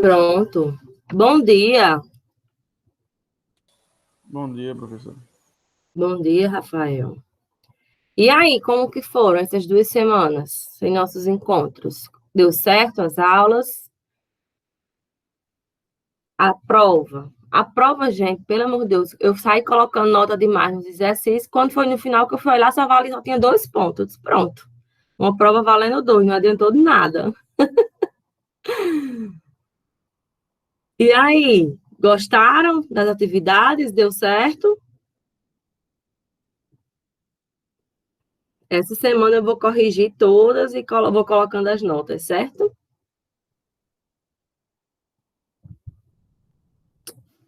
Pronto. Bom dia. Bom dia, professor. Bom dia, Rafael. E aí, como que foram essas 2 semanas sem nossos encontros? Deu certo as aulas? A prova? A prova, gente, pelo amor de Deus, eu saí colocando nota demais nos exercícios. Quando foi no final que eu fui olhar, só tinha 2 pontos. Eu disse, pronto. Uma prova valendo 2, não adiantou de nada. E aí, gostaram das atividades? Deu certo? Essa semana eu vou corrigir todas e vou colocando as notas, certo?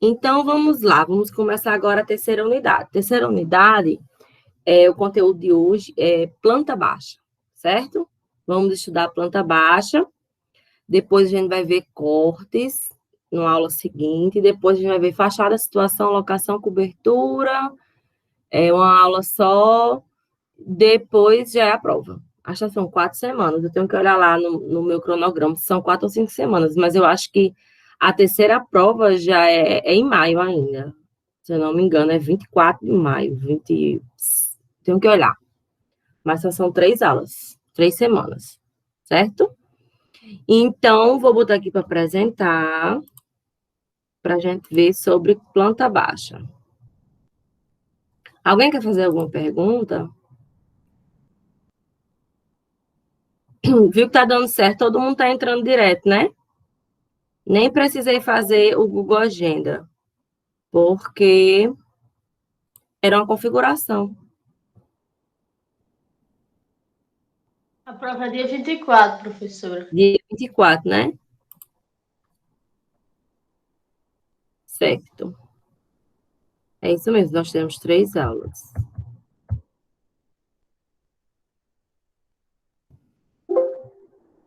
Então, vamos lá, vamos começar agora a terceira unidade. Terceira unidade, o conteúdo de hoje é planta baixa, certo? Vamos estudar planta baixa, depois a gente vai ver cortes na aula seguinte, depois a gente vai ver fachada, situação, locação, cobertura, uma aula só, depois já é a prova. Acho que são 4 semanas, eu tenho que olhar lá no meu cronograma se são 4 ou 5 semanas, mas eu acho que a terceira prova já é em maio ainda. Se eu não me engano, é 24 de maio. Tenho que olhar. Mas só são 3 aulas, 3 semanas, certo? Então, vou botar aqui para apresentar, para a gente ver sobre planta baixa. Alguém quer fazer alguma pergunta? Viu que está dando certo, todo mundo está entrando direto, né? Nem precisei fazer o Google Agenda, porque era uma configuração. A prova é dia 24, professora. Dia 24, né? Certo. É isso mesmo, nós temos 3 aulas.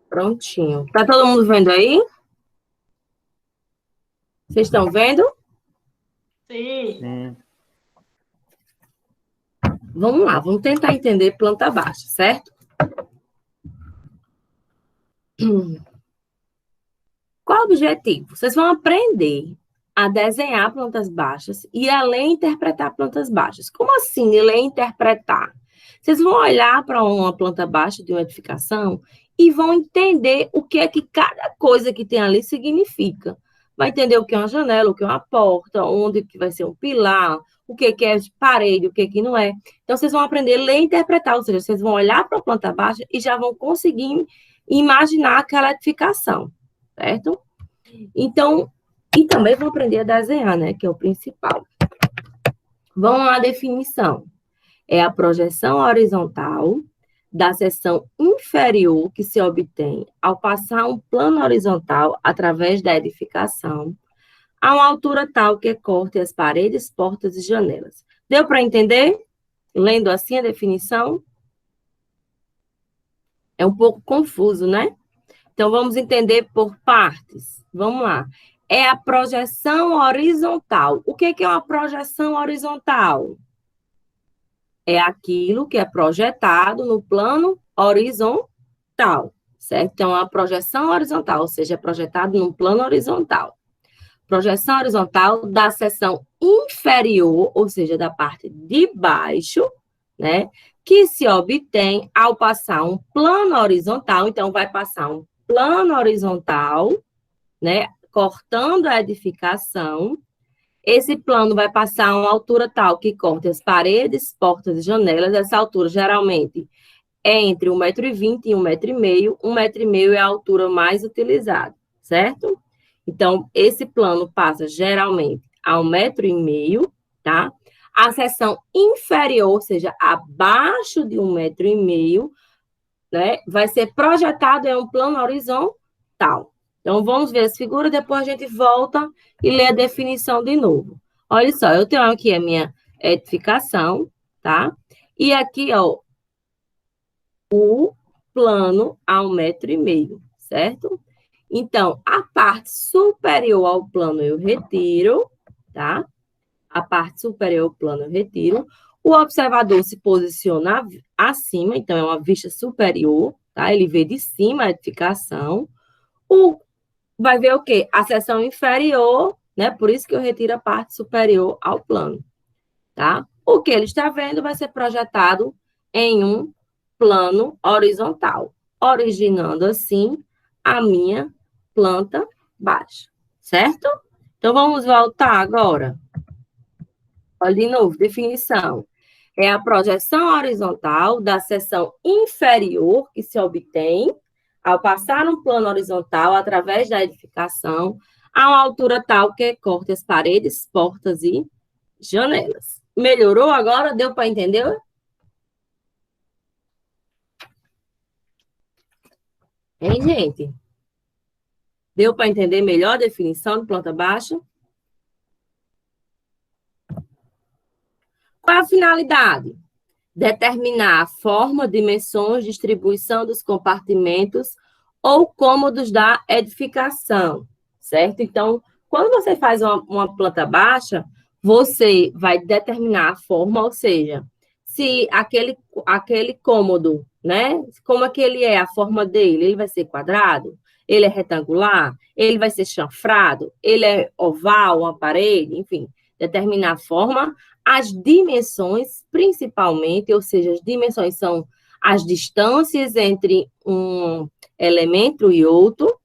Prontinho. Tá todo mundo vendo aí? Vocês estão vendo? Sim. Vamos lá, vamos tentar entender planta baixa, certo? Qual o objetivo? Vocês vão aprender a desenhar plantas baixas e a ler e interpretar plantas baixas. Como assim ler e interpretar? Vocês vão olhar para uma planta baixa de uma edificação e vão entender o que é que cada coisa que tem ali significa. Vai entender o que é uma janela, o que é uma porta, onde que vai ser um pilar, o que é parede, o que não é. Então, vocês vão aprender a ler e interpretar, ou seja, vocês vão olhar para a planta baixa e já vão conseguir imaginar aquela edificação, certo? Então, e também vão aprender a desenhar, né, que é o principal. Vamos lá, definição. É a projeção horizontal da seção inferior que se obtém ao passar um plano horizontal através da edificação a uma altura tal que corte as paredes, portas e janelas. Deu para entender? Lendo assim a definição? É um pouco confuso, né? Então, vamos entender por partes. Vamos lá. É a projeção horizontal. O que é uma projeção horizontal? É aquilo que é projetado no plano horizontal, certo? Então, a projeção horizontal, ou seja, é projetado no plano horizontal. Projeção horizontal da seção inferior, ou seja, da parte de baixo, né? Que se obtém ao passar um plano horizontal. Então, vai passar um plano horizontal, né? Cortando a edificação. Esse plano vai passar a uma altura tal que corte as paredes, portas e janelas. Essa altura, geralmente, é entre 1,20 m e 1,5 m. 1,5 m é a altura mais utilizada, certo? Então, esse plano passa, geralmente, a 1,5 m, tá? A seção inferior, ou seja, abaixo de 1,5 m, né, vai ser projetado em um plano horizontal. Então, vamos ver as figuras, depois a gente volta e lê a definição de novo. Olha só, eu tenho aqui a minha edificação, tá? E aqui, ó, o plano a 1,5 m, certo? Então, a parte superior ao plano eu retiro, tá? A parte superior ao plano eu retiro. O observador se posiciona acima, então é uma vista superior, tá? Ele vê de cima a edificação. O vai ver o quê? A seção inferior, né? Por isso que eu retiro a parte superior ao plano, tá? O que ele está vendo vai ser projetado em um plano horizontal, originando assim a minha planta baixa, certo? Então vamos voltar agora. Olha de novo, definição. É a projeção horizontal da seção inferior que se obtém ao passar um plano horizontal através da edificação a uma altura tal que corte as paredes, portas e janelas. Melhorou agora? Deu para entender? Hein, gente? Deu para entender melhor a definição de planta baixa? Qual a finalidade? Determinar a forma, dimensões, distribuição dos compartimentos ou cômodos da edificação, certo? Então, quando você faz uma planta baixa, você vai determinar a forma, ou seja, se aquele cômodo, né? Como é que ele é, a forma dele? Ele vai ser quadrado? Ele é retangular? Ele vai ser chanfrado? Ele é oval, uma parede? Enfim, determinar a forma, as dimensões, principalmente, ou seja, as dimensões são as distâncias entre um elemento e outro,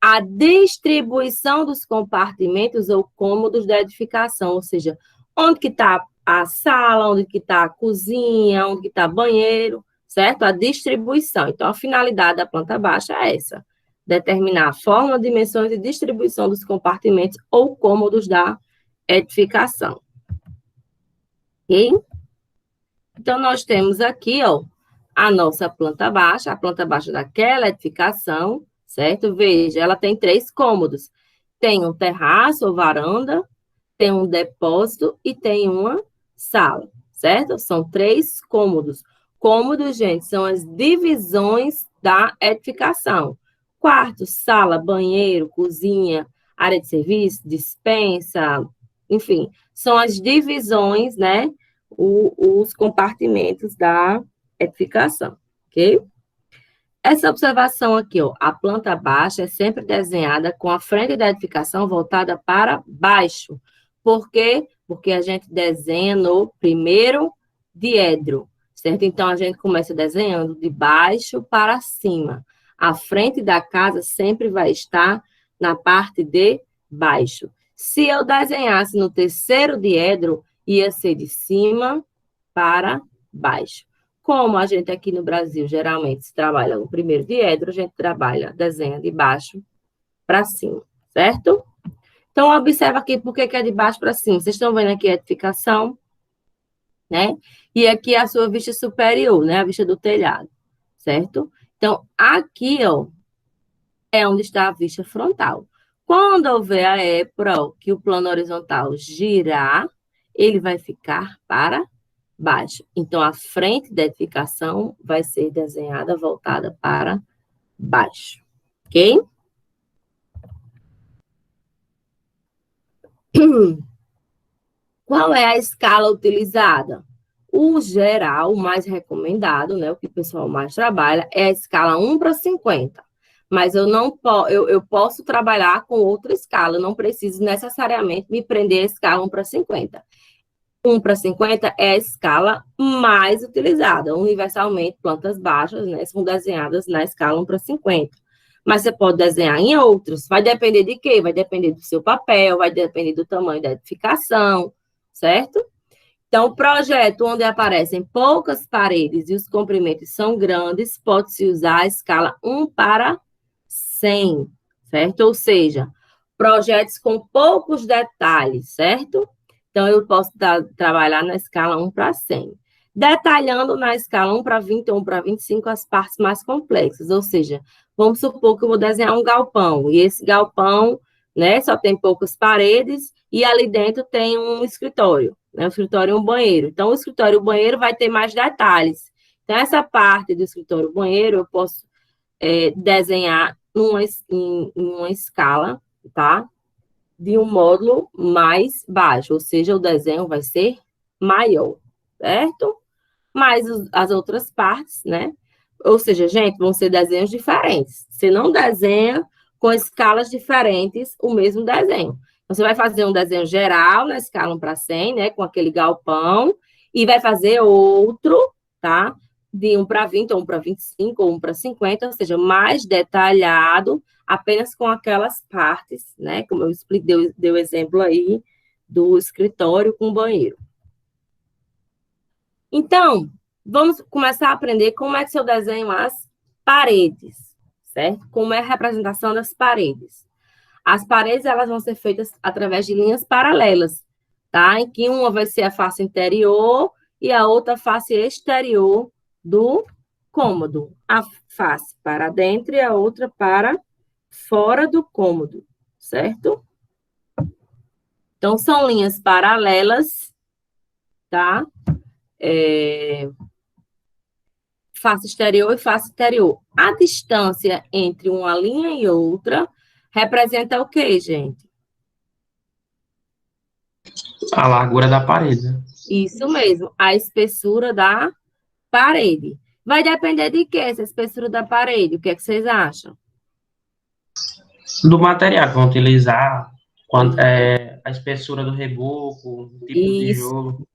a distribuição dos compartimentos ou cômodos da edificação, ou seja, onde que está a sala, onde que está a cozinha, onde que está banheiro, certo? A distribuição. Então, a finalidade da planta baixa é essa, determinar a forma, dimensões e distribuição dos compartimentos ou cômodos da edificação. Ok? Então, nós temos aqui, ó, a nossa planta baixa, a planta baixa daquela edificação, certo? Veja, ela tem 3 cômodos. Tem um terraço ou varanda, tem um depósito e tem uma sala, certo? São 3 cômodos. Cômodos, gente, são as divisões da edificação. Quarto, sala, banheiro, cozinha, área de serviço, despensa, enfim, são as divisões, né? Os compartimentos da edificação, ok? Essa observação aqui, ó, a planta baixa é sempre desenhada com a frente da edificação voltada para baixo. Por quê? Porque a gente desenha no primeiro diedro, certo? Então, a gente começa desenhando de baixo para cima. A frente da casa sempre vai estar na parte de baixo. Se eu desenhasse no terceiro diedro, ia ser de cima para baixo. Como a gente aqui no Brasil geralmente se trabalha no primeiro diedro, a gente trabalha, desenha de baixo para cima, certo? Então, observa aqui por que é de baixo para cima. Vocês estão vendo aqui a edificação, né? E aqui a sua vista superior, né? A vista do telhado, certo? Então, aqui, ó, é onde está a vista frontal. Quando houver a época que o plano horizontal girar, ele vai ficar para baixo. Então, a frente da edificação vai ser desenhada voltada para baixo. Ok? Qual é a escala utilizada? O geral, o mais recomendado, né, o que o pessoal mais trabalha, é a escala 1 para 50. Mas eu posso trabalhar com outra escala, não preciso necessariamente me prender a escala 1 para 50. 1 para 50 é a escala mais utilizada. Universalmente, plantas baixas, né, são desenhadas na escala 1 para 50. Mas você pode desenhar em outros. Vai depender de quê? Vai depender do seu papel, vai depender do tamanho da edificação, certo? Então, o projeto onde aparecem poucas paredes e os comprimentos são grandes, pode-se usar a escala 1 para 100, certo? Ou seja, projetos com poucos detalhes, certo? Então, eu posso trabalhar na escala 1 para 100. Detalhando na escala 1 para 20 ou 1 para 25 as partes mais complexas. Ou seja, vamos supor que eu vou desenhar um galpão. E esse galpão, né, só tem poucas paredes e ali dentro tem um escritório. Né, um escritório e um banheiro. Então, o escritório e o banheiro vai ter mais detalhes. Então, essa parte do escritório e banheiro eu posso desenhar em uma escala, tá? De um módulo mais baixo, ou seja, o desenho vai ser maior, certo? Mas as outras partes, né? Ou seja, gente, vão ser desenhos diferentes. Você não desenha com escalas diferentes o mesmo desenho. Você vai fazer um desenho geral na escala 1 para 100, né, com aquele galpão, e vai fazer outro, tá? De 1 para 20, ou 1 para 25, ou 1 para 50, ou seja, mais detalhado, apenas com aquelas partes, né? Como eu expliquei, deu exemplo aí do escritório com banheiro. Então, vamos começar a aprender como é que eu desenho as paredes, certo? Como é a representação das paredes. As paredes, elas vão ser feitas através de linhas paralelas, tá? Em que uma vai ser a face interior e a outra face exterior do cômodo. A face para dentro e a outra para fora do cômodo, certo? Então, são linhas paralelas, tá? Face exterior e face interior. A distância entre uma linha e outra representa o quê, gente? A largura da parede, né? Isso mesmo, a espessura da parede. Vai depender de quê, essa espessura da parede? O que é que vocês acham? Do material que vão utilizar, a espessura do reboco, o tipo de Isso. tijolo.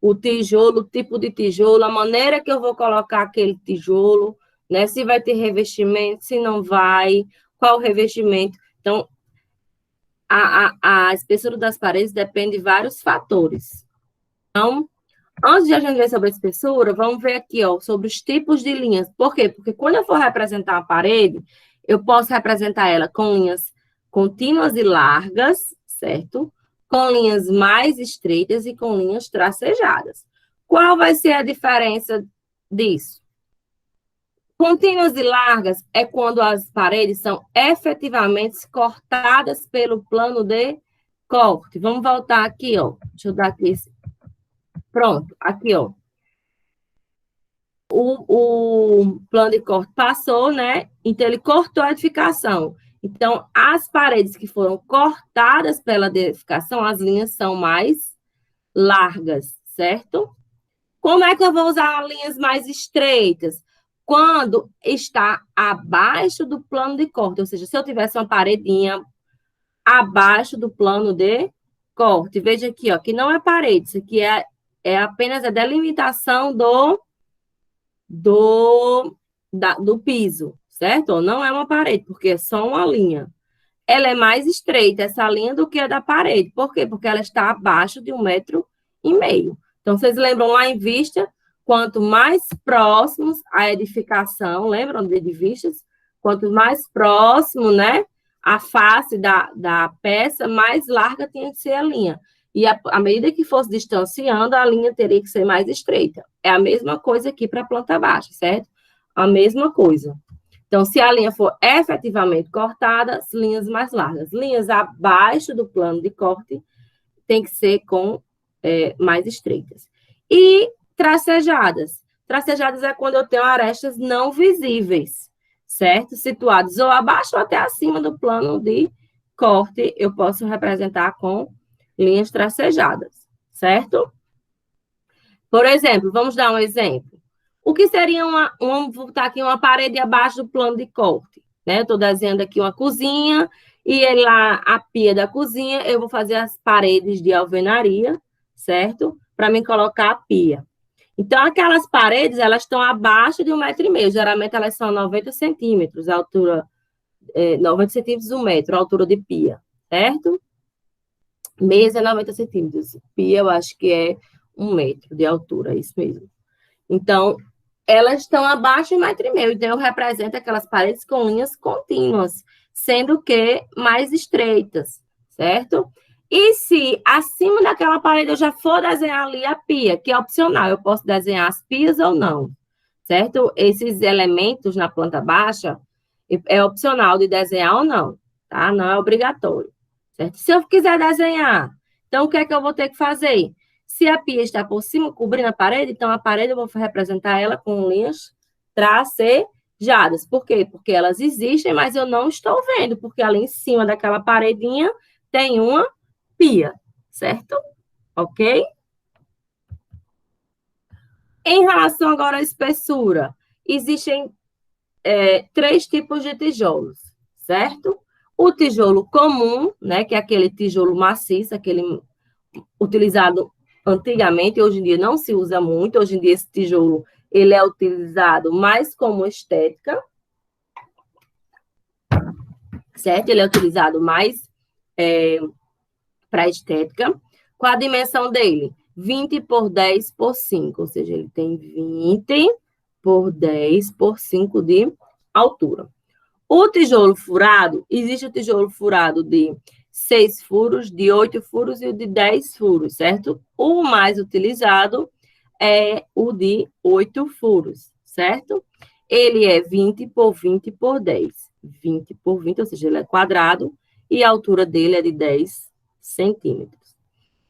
O tijolo, o tipo de tijolo, a maneira que eu vou colocar aquele tijolo, né? Se vai ter revestimento, se não vai, qual o revestimento. Então, a espessura das paredes depende de vários fatores. Então, antes de a gente ver sobre a espessura, vamos ver aqui, ó, sobre os tipos de linhas. Por quê? Porque quando eu for representar a parede, eu posso representar ela com linhas contínuas e largas, certo? Com linhas mais estreitas e com linhas tracejadas. Qual vai ser a diferença disso? Contínuas e largas é quando as paredes são efetivamente cortadas pelo plano de corte. Vamos voltar aqui, ó. Deixa eu dar aqui esse. Pronto, aqui, ó. O plano de corte passou, né? Então, ele cortou a edificação. Então, as paredes que foram cortadas pela edificação, as linhas são mais largas, certo? Como é que eu vou usar linhas mais estreitas? Quando está abaixo do plano de corte, ou seja, se eu tivesse uma paredinha abaixo do plano de corte, veja aqui, ó, que não é parede, isso aqui é apenas a delimitação do piso, certo? Não é uma parede, porque é só uma linha. Ela é mais estreita, essa linha, do que a da parede. Por quê? Porque ela está abaixo de 1,5 m. Então, vocês lembram lá em vista, quanto mais próximos à edificação, lembram de vistas? Quanto mais próximo, né, a face da peça, mais larga tinha que ser a linha. E à medida que fosse distanciando, a linha teria que ser mais estreita. É a mesma coisa aqui para a planta baixa, certo? A mesma coisa. Então, se a linha for efetivamente cortada, as linhas mais largas. Linhas abaixo do plano de corte tem que ser com mais estreitas. E tracejadas. Tracejadas é quando eu tenho arestas não visíveis, certo? Situados ou abaixo ou até acima do plano de corte, eu posso representar com linhas tracejadas, certo? Por exemplo, vamos dar um exemplo. O que seria vamos botar aqui uma parede abaixo do plano de corte, né? Eu estou desenhando aqui uma cozinha e lá a pia da cozinha, eu vou fazer as paredes de alvenaria, certo? Para mim colocar a pia. Então, aquelas paredes, elas estão abaixo de 1,5 m. Geralmente, elas são 90 centímetros, a altura, 90 centímetros, 1 metro, a altura de pia, certo? Mesa é 90 centímetros. Pia, eu acho que é 1 metro de altura, é isso mesmo. Então, elas estão abaixo de 1,5 m. Então, eu represento aquelas paredes com linhas contínuas, sendo que mais estreitas, certo? E se acima daquela parede eu já for desenhar ali a pia, que é opcional, eu posso desenhar as pias ou não, certo? Esses elementos na planta baixa é opcional de desenhar ou não, tá? Não é obrigatório, certo? Se eu quiser desenhar, então o que é que eu vou ter que fazer? Se a pia está por cima, cobrindo a parede, então a parede eu vou representar ela com linhas tracejadas. Por quê? Porque elas existem, mas eu não estou vendo, porque ali em cima daquela paredinha tem uma pia, certo? Ok? Em relação agora à espessura, existem 3 tipos de tijolos, certo? O tijolo comum, né, que é aquele tijolo maciço, aquele utilizado antigamente, hoje em dia não se usa muito, hoje em dia esse tijolo ele é utilizado mais como estética, certo? Ele é utilizado mais para estética. Qual a dimensão dele? 20 por 10 por 5, ou seja, ele tem 20 por 10 por 5 de altura. O tijolo furado, existe o tijolo furado de 6 furos, de 8 furos e o de 10 furos, certo? O mais utilizado é o de 8 furos, certo? Ele é 20 por 20 por 10. 20 por 20, ou seja, ele é quadrado e a altura dele é de 10 centímetros.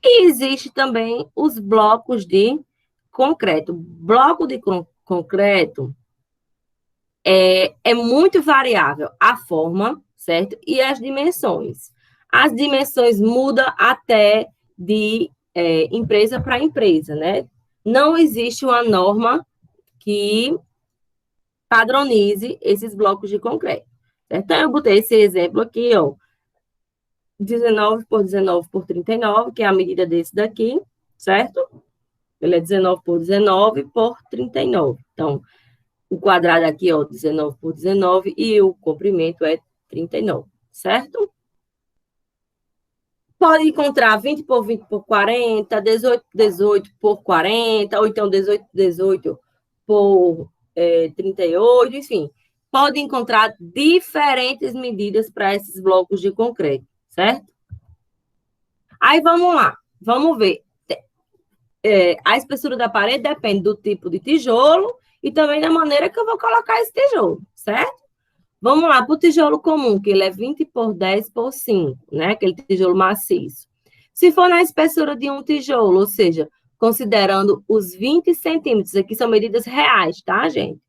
E existe também os blocos de concreto. Bloco de concreto é muito variável a forma, certo? E as dimensões. As dimensões mudam até de empresa para empresa, né? Não existe uma norma que padronize esses blocos de concreto. Certo? Então, eu botei esse exemplo aqui, ó, 19 por 19 por 39, que é a medida desse daqui, certo? Ele é 19 por 19 por 39. Então, o quadrado aqui, ó, 19 por 19, e o comprimento é 39, certo? Pode encontrar 20 por 20 por 40, 18 por 18 por 40, ou então 18 por 18 por 38, enfim. Pode encontrar diferentes medidas para esses blocos de concreto, certo? Aí, vamos lá. Vamos ver. A espessura da parede depende do tipo de tijolo e também da maneira que eu vou colocar esse tijolo, certo? Vamos lá para o tijolo comum, que ele é 20 por 10 por 5, né? Aquele tijolo maciço. Se for na espessura de um tijolo, ou seja, considerando os 20 centímetros, aqui são medidas reais, tá, gente?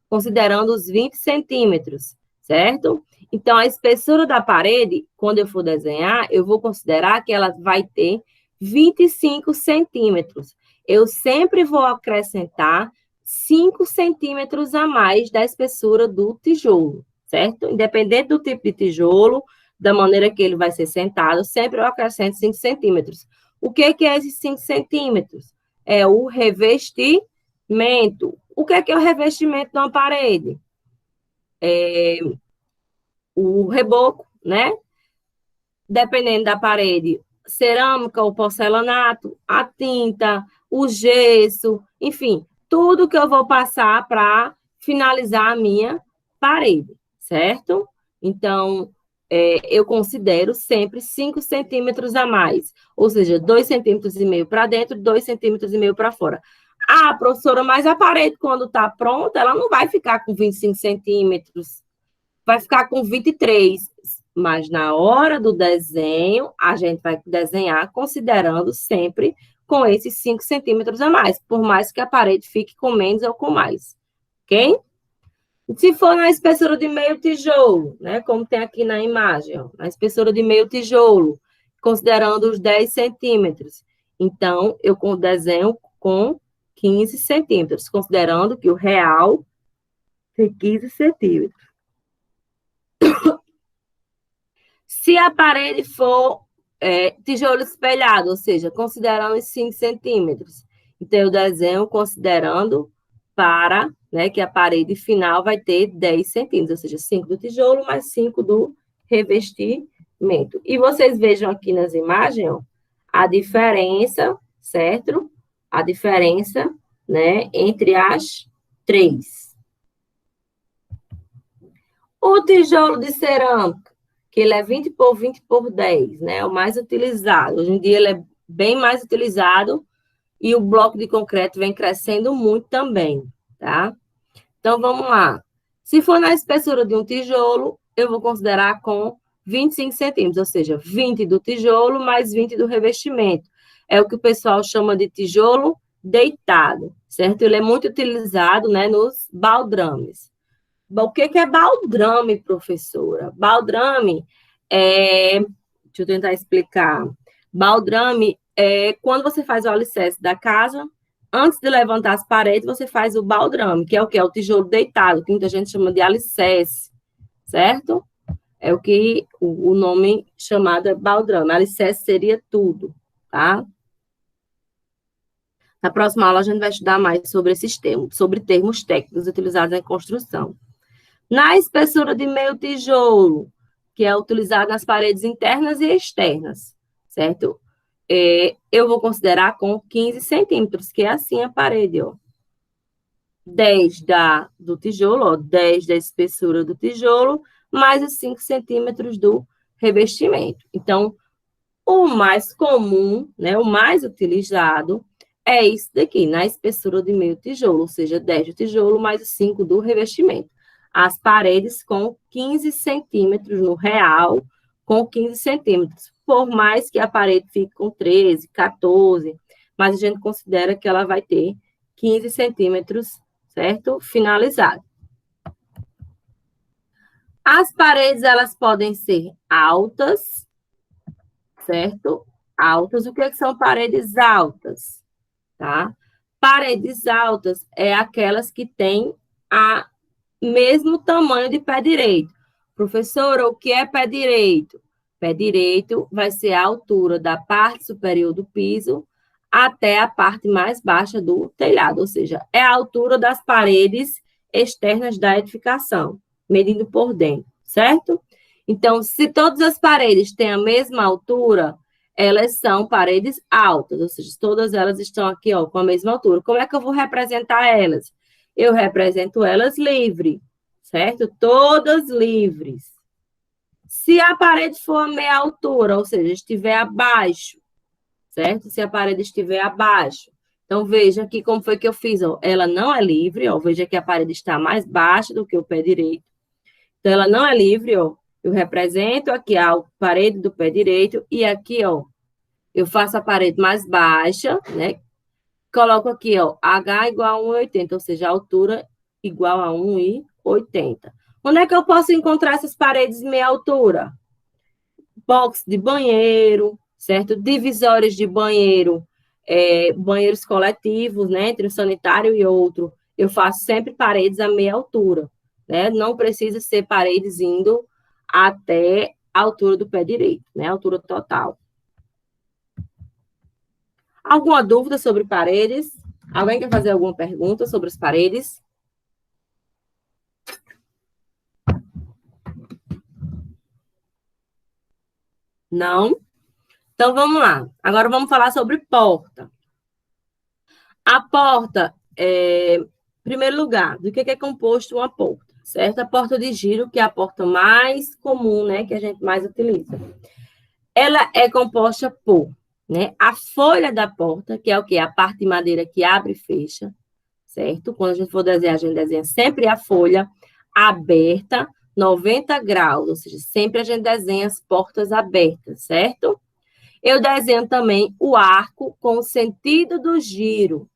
Considerando os 20 centímetros, certo? Então, a espessura da parede, quando eu for desenhar, eu vou considerar que ela vai ter 25 centímetros. Eu sempre vou acrescentar 5 centímetros a mais da espessura do tijolo, certo? Independente do tipo de tijolo, da maneira que ele vai ser sentado, sempre eu acrescento 5 centímetros. O que é esses 5 centímetros? É o revestimento. O que é o revestimento de uma parede? O reboco, né? Dependendo da parede, cerâmica ou porcelanato, a tinta, o gesso, enfim, tudo que eu vou passar para finalizar a minha parede, certo? Então, eu considero sempre 5 centímetros a mais, ou seja, 2,5 centímetros para dentro, 2,5 centímetros para fora. Ah, professora, mas a parede, quando está pronta, ela não vai ficar com 25 centímetros, vai ficar com 23. Mas na hora do desenho, a gente vai desenhar considerando sempre com esses 5 centímetros a mais, por mais que a parede fique com menos ou com mais, ok? Se for na espessura de meio tijolo, né, como tem aqui na imagem, ó, na espessura de meio tijolo, considerando os 10 centímetros, então, eu desenho com 15 centímetros, considerando que o real tem 15 centímetros. Se a parede for tijolo espelhado, ou seja, considerando os 5 centímetros, então eu desenho considerando para, né, que a parede final vai ter 10 centímetros, ou seja, 5 do tijolo mais 5 do revestimento. E vocês vejam aqui nas imagens, ó, a diferença, certo? A diferença, né, entre as três. O tijolo de cerâmica, que ele é 20 por 20 por 10, né? O mais utilizado. Hoje em dia ele é bem mais utilizado e o bloco de concreto vem crescendo muito também, tá? Então, vamos lá. Se for na espessura de um tijolo, eu vou considerar com 25 centímetros, ou seja, 20 do tijolo mais 20 do revestimento. É o que o pessoal chama de tijolo deitado, certo? Ele é muito utilizado, né, nos baldrames. Bom, o que é baldrame, professora? Baldrame deixa eu tentar explicar. Baldrame é quando você faz o alicerce da casa, antes de levantar as paredes, você faz o baldrame, que é o que? É o tijolo deitado, que muita gente chama de alicerce, certo? É o que o nome chamado é baldrame. Alicerce seria tudo, tá? Na próxima aula, a gente vai estudar mais sobre esses termos, sobre termos técnicos utilizados em construção. Na espessura de meio tijolo, que é utilizado nas paredes internas e externas, certo? Eu vou considerar com 15 centímetros, que é assim a parede, ó. 10 do tijolo, ó, 10 da espessura do tijolo, mais os 5 centímetros do revestimento. Então, o mais comum, né, o mais utilizado, é isso daqui, na espessura de meio tijolo, ou seja, 10 do tijolo mais os 5 do revestimento. As paredes com 15 centímetros no real, com 15 centímetros. Por mais que a parede fique com 13, 14, mas a gente considera que ela vai ter 15 centímetros, certo? Finalizado. As paredes, elas podem ser altas, certo? Altas. O que são paredes altas? Tá? Paredes altas é aquelas que têm a mesmo tamanho de pé direito. Professora, o que é pé direito? Pé direito vai ser a altura da parte superior do piso até a parte mais baixa do telhado, ou seja, é a altura das paredes externas da edificação, medindo por dentro, certo? Então, se todas as paredes têm a mesma altura, elas são paredes altas, ou seja, todas elas estão aqui, ó, com a mesma altura. Como é que eu vou representar elas? Eu represento elas livre, certo? Todas livres. Se a parede for a meia altura, ou seja, estiver abaixo, certo? Se a parede estiver abaixo. Então, veja aqui como foi que eu fiz, ó. Ela não é livre, ó. Veja que a parede está mais baixa do que o pé direito. Então, ela não é livre, ó. Eu represento aqui a parede do pé direito e aqui, ó, eu faço a parede mais baixa, né? Coloco aqui, ó, H igual a 1,80, ou seja, a altura igual a 1,80. Onde é que eu posso encontrar essas paredes de meia altura? Box de banheiro, certo? Divisórias de banheiro, banheiros coletivos, né? Entre um sanitário e outro. Eu faço sempre paredes a meia altura, né? Não precisa ser paredes indo até a altura do pé direito, né? A altura total. Alguma dúvida sobre paredes? Alguém quer fazer alguma pergunta sobre as paredes? Não? Então, vamos lá. Agora, vamos falar sobre porta. A porta, em primeiro lugar, do que é composto uma porta, certo? A porta de giro, que é a porta mais comum, né, que a gente mais utiliza. Ela é composta por, né, a folha da porta, que é o quê? A parte de madeira que abre e fecha, certo? Quando a gente for desenhar, a gente desenha sempre a folha aberta, 90 graus, ou seja, sempre a gente desenha as portas abertas, certo? Eu desenho também o arco com o sentido do giro,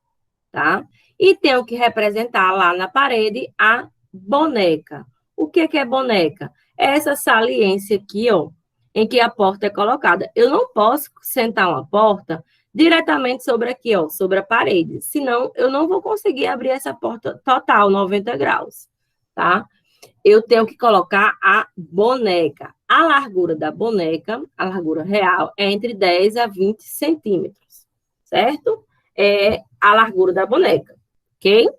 tá? E tenho que representar lá na parede a boneca. O que é boneca? É essa saliência aqui, ó, em que a porta é colocada. Eu não posso sentar uma porta diretamente sobre aqui, ó, sobre a parede, senão eu não vou conseguir abrir essa porta total, 90 graus, tá? Eu tenho que colocar a boneca. A largura da boneca, a largura real, é entre 10 a 20 centímetros, certo? É a largura da boneca, ok?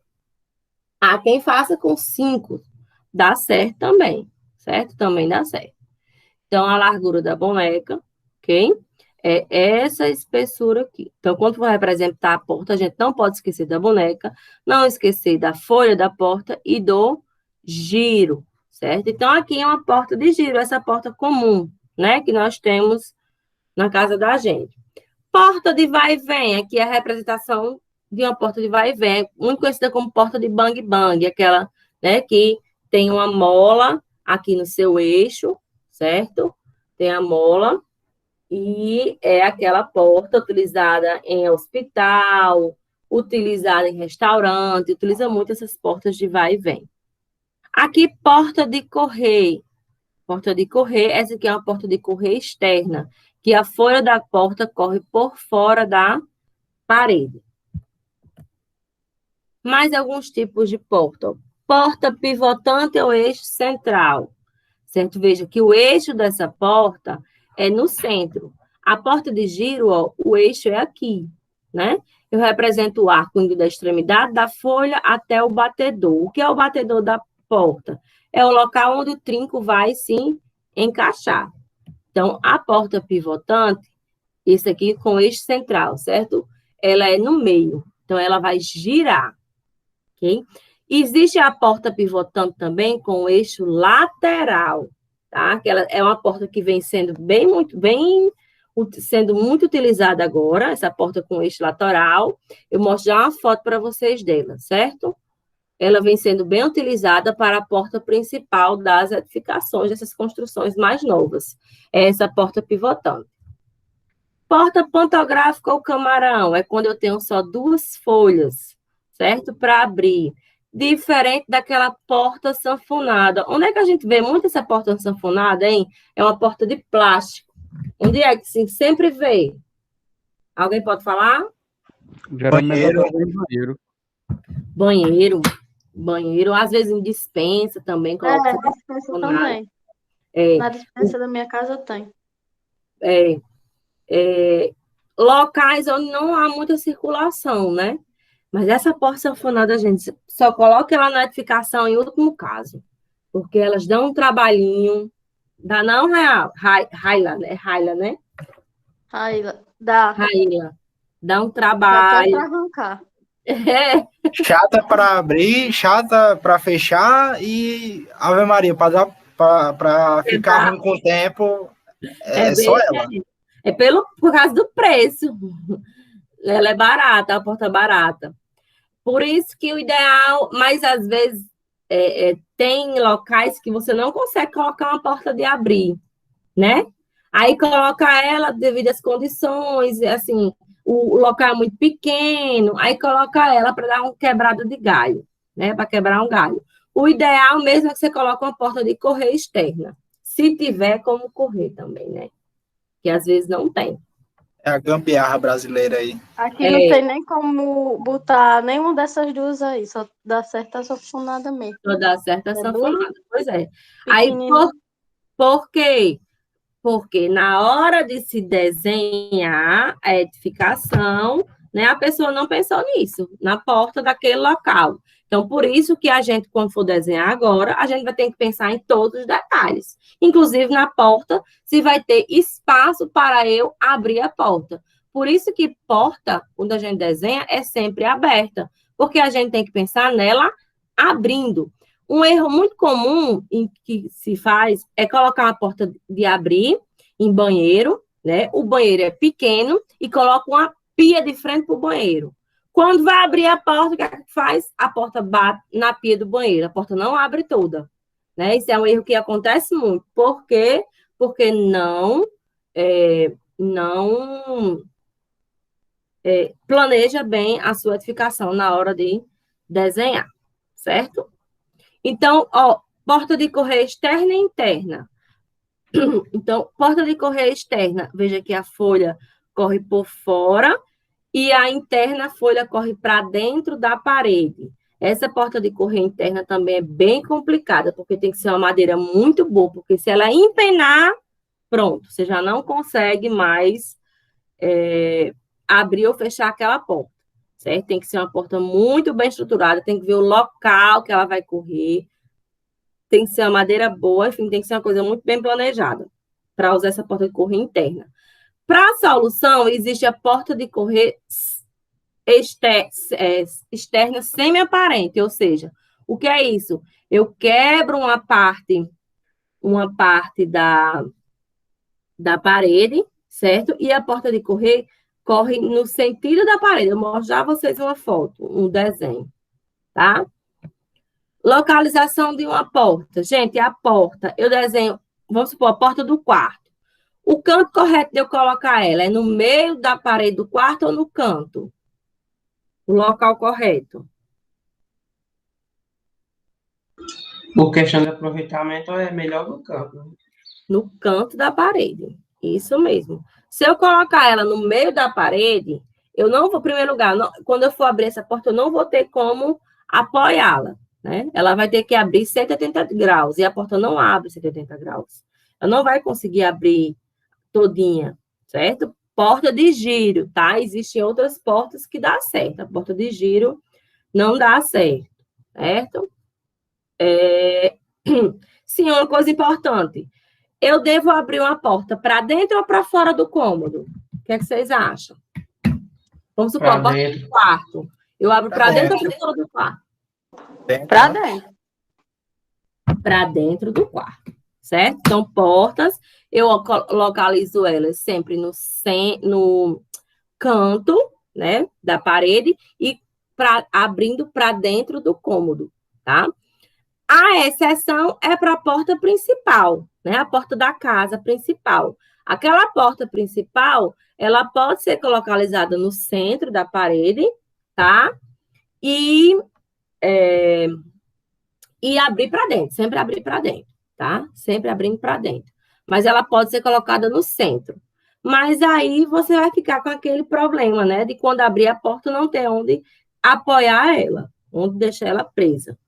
Há quem faça com 5, dá certo também, certo? Também dá certo. Então, a largura da boneca, ok? É essa espessura aqui. Então, quando for representar a porta, a gente não pode esquecer da boneca, não esquecer da folha da porta e do giro, certo? Então, aqui é uma porta de giro, essa porta comum, né? Que nós temos na casa da gente. Porta de vai e vem, aqui é a representação de uma porta de vai e vem, muito conhecida como porta de bang-bang, aquela, né, que tem uma mola aqui no seu eixo, certo? Tem a mola e é aquela porta utilizada em hospital, utilizada em restaurante, utiliza muito essas portas de vai e vem. Aqui, porta de correr. Porta de correr, essa aqui é uma porta de correr externa, que a folha da porta corre por fora da parede. Mais alguns tipos de porta. Porta pivotante ao eixo central. certo? Veja que o eixo dessa porta é no centro. A porta de giro, ó, o eixo é aqui, né? Eu represento o arco indo da extremidade da folha até o batedor. O que é o batedor da porta? É o local onde o trinco vai se encaixar. Então, a porta pivotante, isso aqui com o eixo central, certo? Ela é no meio. Então, ela vai girar, ok? Existe a porta pivotante também com o eixo lateral, tá? Que ela é uma porta que vem sendo sendo muito utilizada agora, essa porta com eixo lateral. Eu mostro já uma foto para vocês dela, certo? Ela vem sendo bem utilizada para a porta principal das edificações, dessas construções mais novas. É essa porta pivotante. Porta pantográfica ou camarão é quando eu tenho só 2 folhas, certo? Para abrir. Diferente daquela porta sanfonada. Onde é que a gente vê muito essa porta sanfonada, hein? É uma porta de plástico. Onde é que se sempre vê? Alguém pode falar? Geralmente banheiro. Banheiro, às vezes em dispensa também. Na dispensa também. Na dispensa da minha casa tem. Locais onde não há muita circulação, né? Mas essa porta sanfonada, gente, só coloca ela na edificação em último caso. Porque elas dão um trabalhinho. Dá não, Raila, né? Raila, né? Raila, dá. Raila. Dá um Dá até trabalho. pra arrancar. Chata para abrir, chata para fechar e Ave Maria, para ficar ruim com o tempo, só ela. Por causa do preço. Ela é barata, a porta é barata. Por isso que o ideal, mas às vezes tem locais que você não consegue colocar uma porta de abrir, né? Aí coloca ela devido às condições, assim, o local é muito pequeno, aí coloca ela para dar um quebrado de galho, né? Para quebrar um galho. O ideal mesmo é que você coloque uma porta de correr externa, se tiver como correr também, né? Que às vezes não tem. É a gambiarra brasileira aí. Aqui não tem nem como botar nenhuma dessas duas aí, só dá certo a sanfonada mesmo. Só dá certo a sanfonada, pois é. Aí, Pequenininho. por quê? Porque na hora de se desenhar a edificação, né, a pessoa não pensou nisso, na porta daquele local. Então, por isso que a gente, quando for desenhar agora, a gente vai ter que pensar em todos os detalhes. Inclusive na porta, se vai ter espaço para eu abrir a porta. Por isso que porta, quando a gente desenha, é sempre aberta. Porque a gente tem que pensar nela abrindo. Um erro muito comum em que se faz é colocar uma porta de abrir em banheiro, né? O banheiro é pequeno e coloca uma pia de frente para o banheiro. Quando vai abrir a porta, o que é que faz? A porta bate na pia do banheiro. A porta não abre toda, né? Isso é um erro que acontece muito. Por quê? Porque não planeja bem a sua edificação na hora de desenhar, certo? Então, ó, porta de correr externa e interna. Então, porta de correr externa, veja que a folha corre por fora e a interna a folha corre para dentro da parede. Essa porta de correr interna também é bem complicada, porque tem que ser uma madeira muito boa, porque se ela empenar, pronto, você já não consegue mais abrir ou fechar aquela porta, certo? Tem que ser uma porta muito bem estruturada, tem que ver o local que ela vai correr, tem que ser uma madeira boa, enfim, tem que ser uma coisa muito bem planejada para usar essa porta de correr interna. Para a solução, existe a porta de correr externa semi-aparente, ou seja, o que é isso? Eu quebro uma parte da parede, certo? E a porta de correr corre no sentido da parede. Eu vou mostrar a vocês uma foto, um desenho, tá? Localização de uma porta. Gente, a porta, eu desenho, vamos supor, a porta do quarto. O canto correto de eu colocar ela é no meio da parede do quarto ou no canto? O local correto. Por questão de aproveitamento, é melhor no campo. Né? No canto da parede. Isso mesmo. Se eu colocar ela no meio da parede, eu não vou, em primeiro lugar, quando eu for abrir essa porta, eu não vou ter como apoiá-la. né? Ela vai ter que abrir 180 graus, e a porta não abre 180 graus. Ela não vai conseguir abrir todinha, certo? Porta de giro, tá? Existem outras portas que dá certo. A porta de giro não dá certo, certo? Sim, uma coisa importante. Eu devo abrir uma porta para dentro ou para fora do cômodo? O que é que vocês acham? Vamos supor, a porta do quarto. Eu abro para dentro ou para fora do quarto? Para dentro. Para dentro do quarto, certo? Então, portas, eu localizo elas sempre no canto, né, da parede e abrindo para dentro do cômodo, tá? A exceção é para a porta principal, né? A porta da casa principal. Aquela porta principal, ela pode ser localizada no centro da parede, tá? E abrir para dentro, sempre abrir para dentro, tá? Sempre abrindo para dentro. Mas ela pode ser colocada no centro. Mas aí você vai ficar com aquele problema, né? De quando abrir a porta não ter onde apoiar ela, onde deixar ela presa.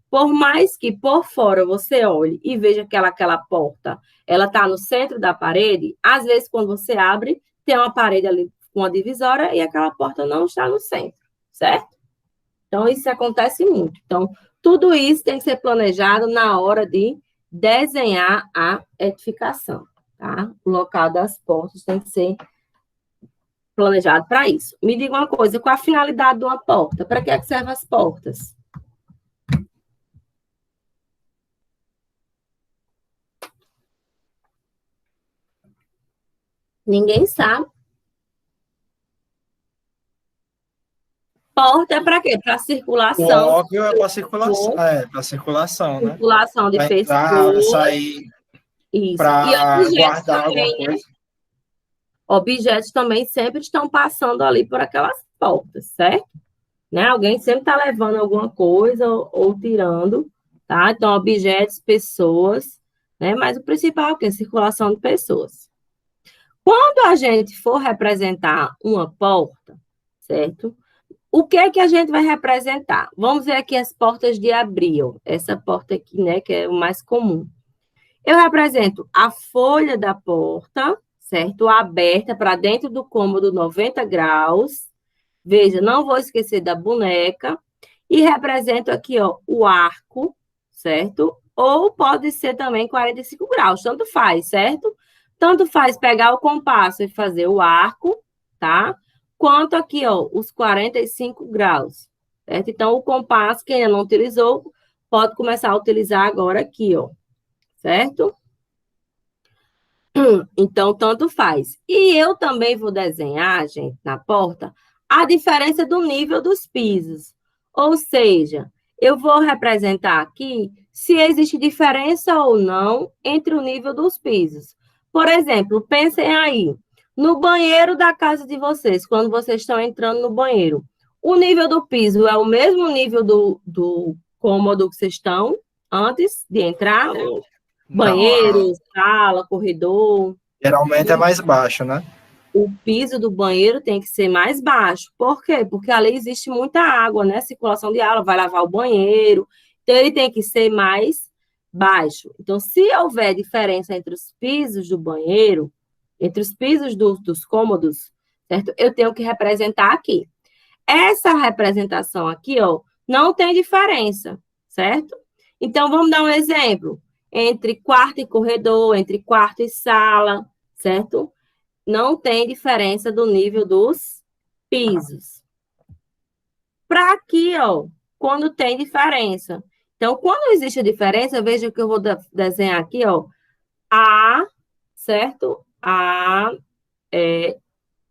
Por mais que por fora você olhe e veja que aquela porta, ela está no centro da parede, às vezes quando você abre, tem uma parede ali com a divisória e aquela porta não está no centro, certo? Então, isso acontece muito. Então, tudo isso tem que ser planejado na hora de desenhar a edificação, tá? O local das portas tem que ser planejado para isso. Me diga uma coisa, qual a finalidade de uma porta? Para que servem as portas? Ninguém sabe. Porta é para quê? Para circulação. Óbvio, é para circulação. Para circulação, né? Circulação de Pra entrar, pessoas. sair, Isso. para E objetos guardar também, alguma coisa. Objetos também sempre estão passando ali por aquelas portas, certo? Né? Alguém sempre está levando alguma coisa ou tirando, tá? Então, objetos, pessoas, né? Mas o principal é a circulação de pessoas. Quando a gente for representar uma porta, certo? O que é que a gente vai representar? Vamos ver aqui as portas de abril. Essa porta aqui, né, que é o mais comum. Eu represento a folha da porta, certo? Aberta para dentro do cômodo 90 graus. Veja, não vou esquecer da boneca. E represento aqui, ó, o arco, certo? Ou pode ser também 45 graus, tanto faz, certo? Tanto faz pegar o compasso e fazer o arco, tá? Quanto aqui, ó, os 45 graus, certo? Então, o compasso, quem ainda não utilizou, pode começar a utilizar agora aqui, ó, certo? Então, tanto faz. E eu também vou desenhar, gente, na porta, a diferença do nível dos pisos. Ou seja, eu vou representar aqui se existe diferença ou não entre o nível dos pisos. Por exemplo, pensem aí, no banheiro da casa de vocês, quando vocês estão entrando no banheiro, o nível do piso é o mesmo nível do cômodo que vocês estão antes de entrar? Banheiro, sala, corredor. Geralmente é mais baixo, né? O piso do banheiro tem que ser mais baixo. Por quê? Porque ali existe muita água, né? Circulação de água, vai lavar o banheiro. Então, ele tem que ser mais baixo. Então, se houver diferença entre os pisos do banheiro, entre os pisos dos cômodos, certo? Eu tenho que representar aqui. Essa representação aqui, ó, não tem diferença, certo? Então, vamos dar um exemplo. Entre quarto e corredor, entre quarto e sala, certo? Não tem diferença do nível dos pisos. Para aqui, ó, quando tem diferença. Então, quando existe diferença, veja que eu vou desenhar aqui, ó, certo?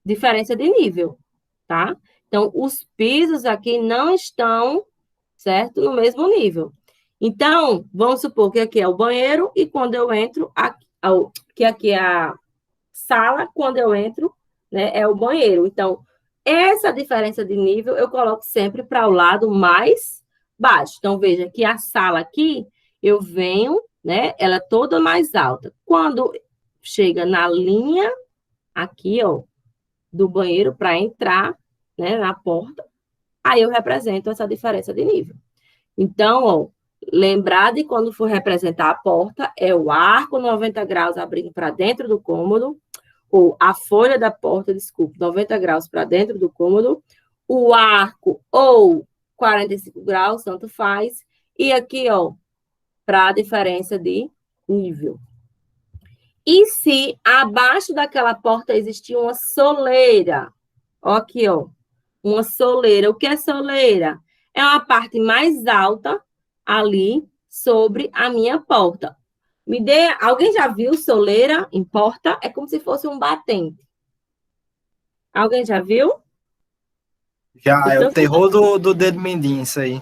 Diferença de nível, tá? Então, os pisos aqui não estão, certo? No mesmo nível. Então, vamos supor que aqui é o banheiro e quando eu entro, que aqui é a sala, quando eu entro, né, é o banheiro. Então, essa diferença de nível eu coloco sempre para o lado mais baixo. Então, veja que a sala aqui, eu venho, né, ela é toda mais alta. Quando chega na linha aqui, ó, do banheiro para entrar, né, na porta, aí eu represento essa diferença de nível. Então, ó, lembrar de quando for representar a porta, é o arco 90 graus abrindo para dentro do cômodo, ou a folha da porta, desculpe, 90 graus para dentro do cômodo, o arco ou 45 graus, tanto faz, e aqui, ó, para a diferença de nível. E se abaixo daquela porta existir uma soleira? Ó, aqui, ó, uma soleira. O que é soleira? É uma parte mais alta ali sobre a minha porta. Alguém já viu soleira em porta? É como se fosse um batente. Alguém já viu? Já, é o terror do dedo mindinho, isso aí.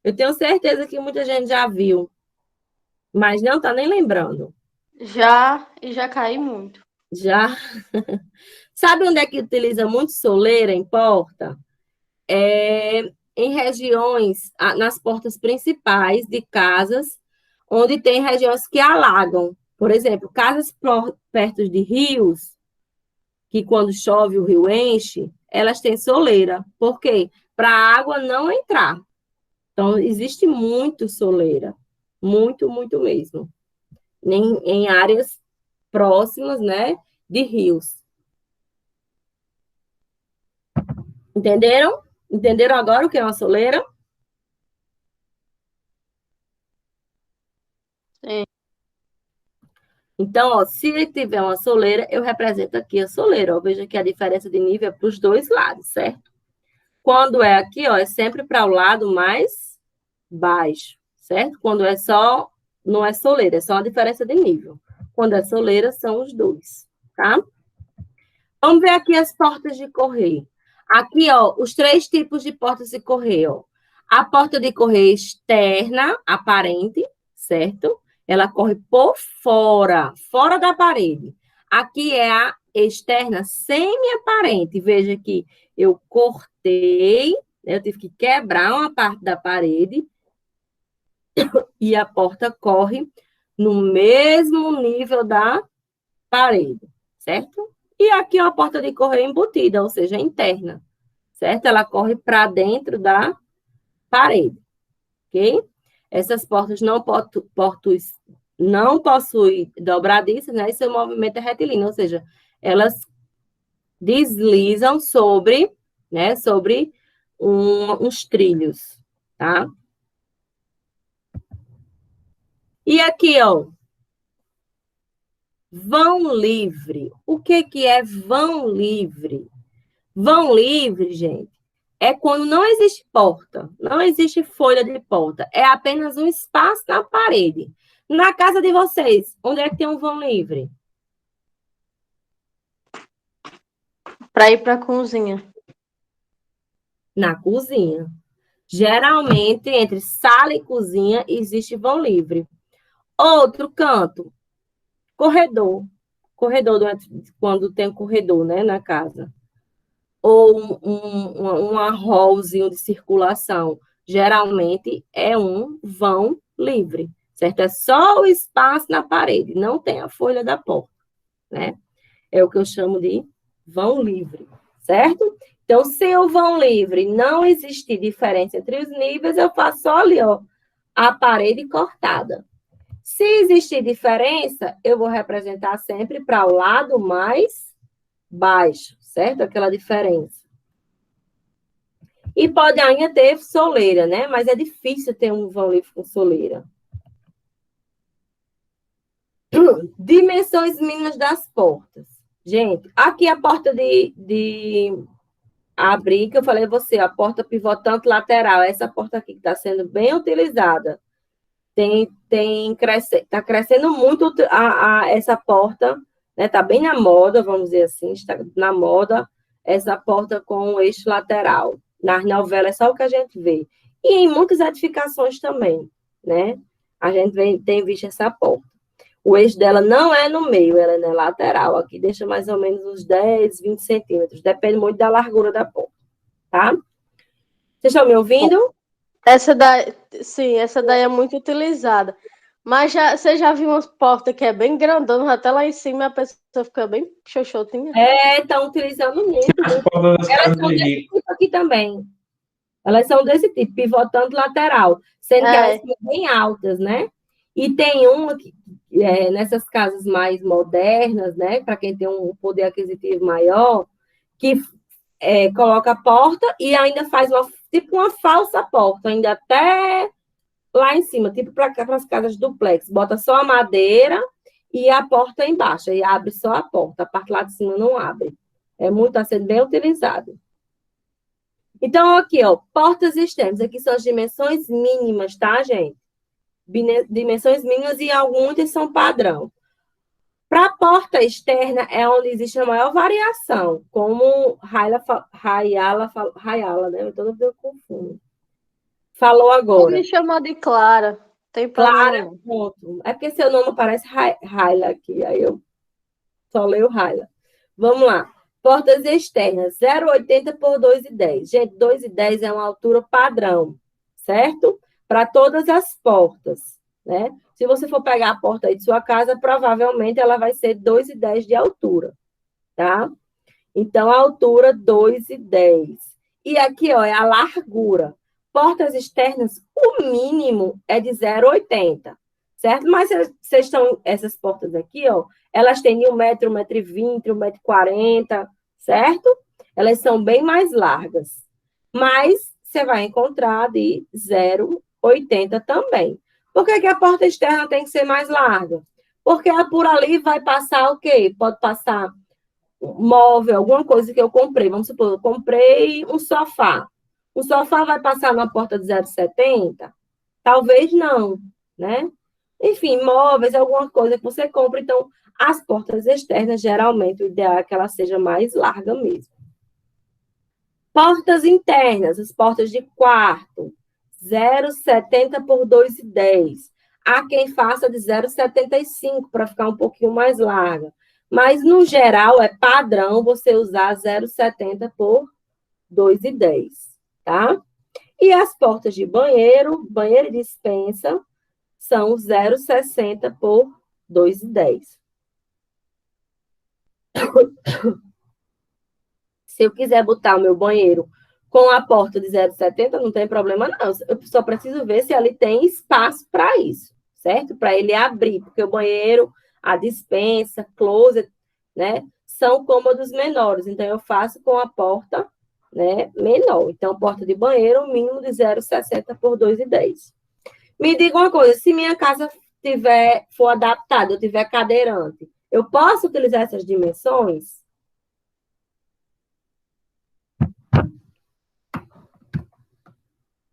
Eu tenho certeza que muita gente já viu, mas não tá nem lembrando. Já, e já caí muito. Já? Sabe onde é que utiliza muito soleira em porta? Em regiões, nas portas principais de casas, onde tem regiões que alagam. Por exemplo, casas perto de rios, que quando chove o rio enche, elas têm soleira. Por quê? Para a água não entrar. Então, existe muito soleira. Muito, muito mesmo. Em áreas próximas, né, de rios. Entenderam? Entenderam agora o que é uma soleira? Sim. Então, ó, se tiver uma soleira, eu represento aqui a soleira. Ó, veja que a diferença de nível é para os dois lados, certo? Quando é aqui, ó, é sempre para o lado mais baixo, certo? Quando é só, não é soleira, é só a diferença de nível. Quando é soleira, são os dois, tá? Vamos ver aqui as portas de correr. Aqui, ó, os 3 tipos de portas de correr, ó. A porta de correr externa, aparente, certo? Ela corre por fora, fora da parede. Aqui é a externa semi-aparente. Veja que eu cortei, eu tive que quebrar uma parte da parede e a porta corre no mesmo nível da parede, certo? E aqui é uma porta de correr embutida, ou seja, interna, certo? Ela corre para dentro da parede, ok? Essas portas não possuem dobradiças, né? E seu movimento é retilíneo, ou seja, elas deslizam sobre, né? Sobre uns trilhos, tá? E aqui, ó, vão livre. O que é vão livre? Vão livre, gente, é quando não existe porta, não existe folha de porta, é apenas um espaço na parede. Na casa de vocês, onde é que tem um vão livre? Para ir para a cozinha. Na cozinha. Geralmente, entre sala e cozinha, existe vão livre. Outro canto, corredor. Corredor, quando tem um corredor, né, na casa. Ou um arrozinho de circulação. Geralmente é um vão livre, certo? É só o espaço na parede, não tem a folha da porta, né? É o que eu chamo de vão livre, certo? Então, se o vão livre não existir diferença entre os níveis, eu faço só ali, ó, a parede cortada. Se existir diferença, eu vou representar sempre para o lado mais baixo, certo? Aquela diferença. E pode ainda ter soleira, né? Mas é difícil ter um vão livre com soleira. Dimensões mínimas das portas. Gente, aqui a porta de abrir, que eu falei a você, a porta pivotante lateral. Essa porta aqui que está sendo bem utilizada. Está crescendo muito essa porta, né? Está bem na moda, vamos dizer assim, está na moda essa porta com o eixo lateral. Nas novelas é só o que a gente vê. E em muitas edificações também, né? A gente tem visto essa porta. O eixo dela não é no meio, ela é na lateral. Aqui deixa mais ou menos uns 10, 20 centímetros. Depende muito da largura da porta, tá? Vocês estão me ouvindo? Sim, essa daí é muito utilizada. Mas você já viu umas portas que é bem grandona, até lá em cima a pessoa fica bem xoxotinha? Estão utilizando muito. As portas das Elas casas são de desse rico. tipo aqui também, Elas são desse tipo, pivotando lateral, sendo que elas são bem altas, né? E tem uma que, nessas casas mais modernas, né? Para quem tem um poder aquisitivo maior, que coloca a porta e ainda faz tipo uma falsa porta, ainda até lá em cima, tipo para as casas duplex. Bota só a madeira e a porta embaixo, e abre só a porta, a parte lá de cima não abre. Está sendo bem utilizado. Então, aqui, ó, portas externas. Aqui são as dimensões mínimas, tá, gente? Dimensões mínimas e algumas são padrão. Para a porta externa é onde existe a maior variação, como Rayala, né? Eu tô confuso. Falou agora. Ele me chamou de Clara. Tem Clara, ponto. É porque seu nome parece Rayla aqui, aí eu só leio Rayla. Vamos lá. Portas externas, 0,80 por 2,10. Gente, 2,10 é uma altura padrão, certo? Para todas as portas, né? Se você for pegar a porta aí de sua casa, provavelmente ela vai ser 2,10 de altura, tá? Então, a altura 2,10. E aqui, ó, é a largura. Portas externas, o mínimo é de 0,80, certo? Mas essas portas aqui, ó, elas têm de 1 metro, 1,20 m, 1,40 m, certo? Elas são bem mais largas. Mas você vai encontrar de 0,80 também. Por que a porta externa tem que ser mais larga? Porque por ali vai passar o quê? Pode passar um móvel, alguma coisa que eu comprei. Vamos supor, eu comprei um sofá. O sofá vai passar na porta de 0,70? Talvez não, né? Enfim, móveis, alguma coisa que você compra. Então, as portas externas, geralmente, o ideal é que ela seja mais larga mesmo. Portas internas, as portas de quarto, 0,70 por 2,10. Há quem faça de 0,75 para ficar um pouquinho mais larga. Mas, no geral, é padrão você usar 0,70 por 2,10, tá? E as portas de banheiro e despensa, são 0,60 por 2,10. Se eu quiser botar o meu banheiro com a porta de 0,70, não tem problema não. Eu só preciso ver se ali tem espaço para isso, certo? Para ele abrir, porque o banheiro, a despensa, closet, né, são cômodos menores. Então, eu faço com a porta, né, menor. Então, porta de banheiro, mínimo de 0,60 por 2,10. Me diga uma coisa, se minha casa for adaptada, eu tiver cadeirante, eu posso utilizar essas dimensões?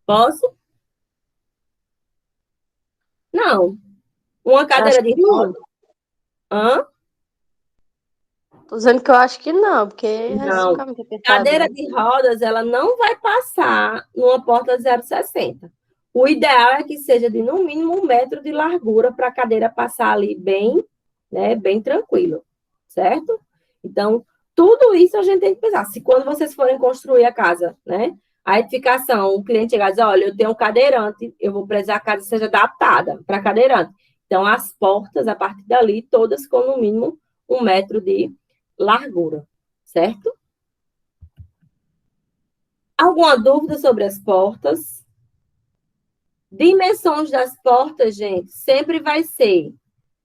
Posso? Não. Uma cadeira de roda. Hã? Tô dizendo que eu acho que não, porque não. Cadeira de rodas, ela não vai passar numa porta 0,60. O ideal é que seja de, no mínimo, 1 metro de largura para a cadeira passar ali bem, né, bem tranquilo, certo? Então, tudo isso a gente tem que pensar. Se quando vocês forem construir a casa, né, a edificação, o cliente chegar e dizer, olha, eu tenho um cadeirante, eu vou precisar que a casa seja adaptada para cadeirante. Então, as portas, a partir dali, todas com, no mínimo, 1 metro de largura, certo? Alguma dúvida sobre as portas? Dimensões das portas, gente, sempre vai ser,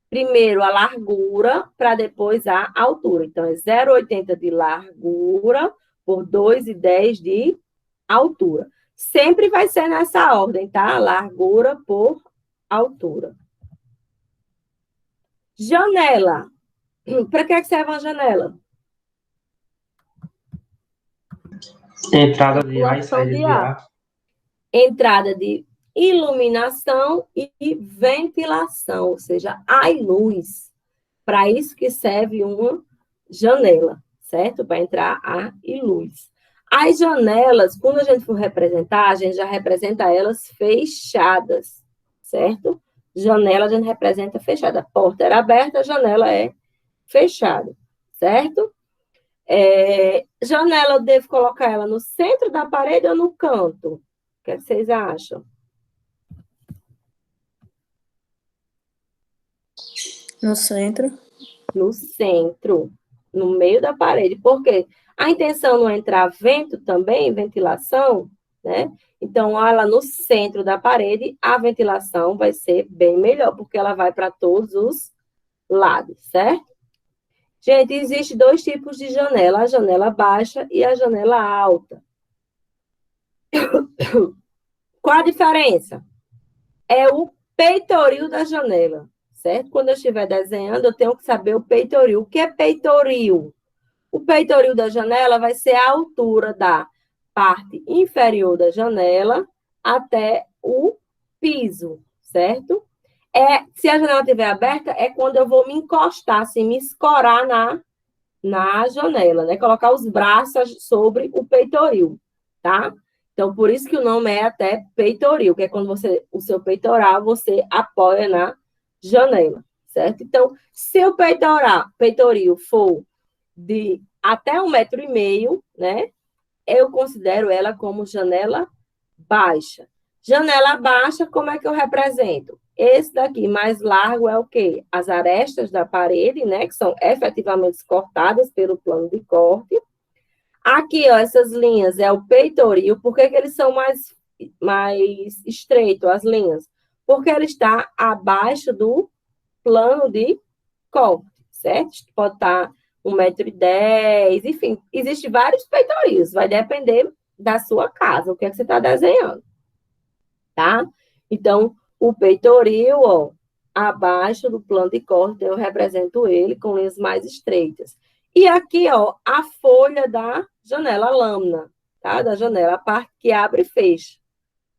primeiro, a largura, para depois a altura. Então, é 0,80 de largura por 2,10 de altura. Sempre vai ser nessa ordem, tá? Largura por altura. Janela. Para que serve uma janela? Entrada de ar e saída de ar. Entrada de iluminação e ventilação, ou seja, ar e luz. Para isso que serve uma janela, certo? Para entrar ar e luz. As janelas, quando a gente for representar, a gente já representa elas fechadas, certo? Janela a gente representa fechada. A porta era aberta, a janela é fechada, certo? Janela, eu devo colocar ela no centro da parede ou no canto? O que vocês acham? No centro. No centro, no meio da parede. Por quê? A intenção não é entrar vento também, ventilação, né? Então, ela no centro da parede, a ventilação vai ser bem melhor, porque ela vai para todos os lados, certo? Gente, existe dois tipos de janela, a janela baixa e a janela alta. Qual a diferença? É o peitoril da janela, certo? Quando eu estiver desenhando, eu tenho que saber o peitoril. O que é peitoril? O peitoril da janela vai ser a altura da parte inferior da janela até o piso, certo? Se a janela estiver aberta, é quando eu vou me encostar, assim, me escorar na janela, né? Colocar os braços sobre o peitoril, tá? Então, por isso que o nome é até peitoril, que é quando o seu peitoral, você apoia na janela, certo? Então, se o peitoril for de até 1,5 m, né? Eu considero ela como janela baixa. Janela baixa, como é que eu represento? Esse daqui mais largo é o quê? As arestas da parede, né? Que são efetivamente cortadas pelo plano de corte. Aqui, ó, essas linhas é o peitoril. Por que eles são mais estreitos, as linhas? Porque ele está abaixo do plano de corte, certo? Pode estar 1,10 m, enfim, existem vários peitorios, vai depender da sua casa, o que é que você está desenhando, tá? Então, o peitoril, ó, abaixo do plano de corte, eu represento ele com linhas mais estreitas. E aqui, ó, a folha da janela, a lâmina, tá? Da janela, a parte que abre e fecha.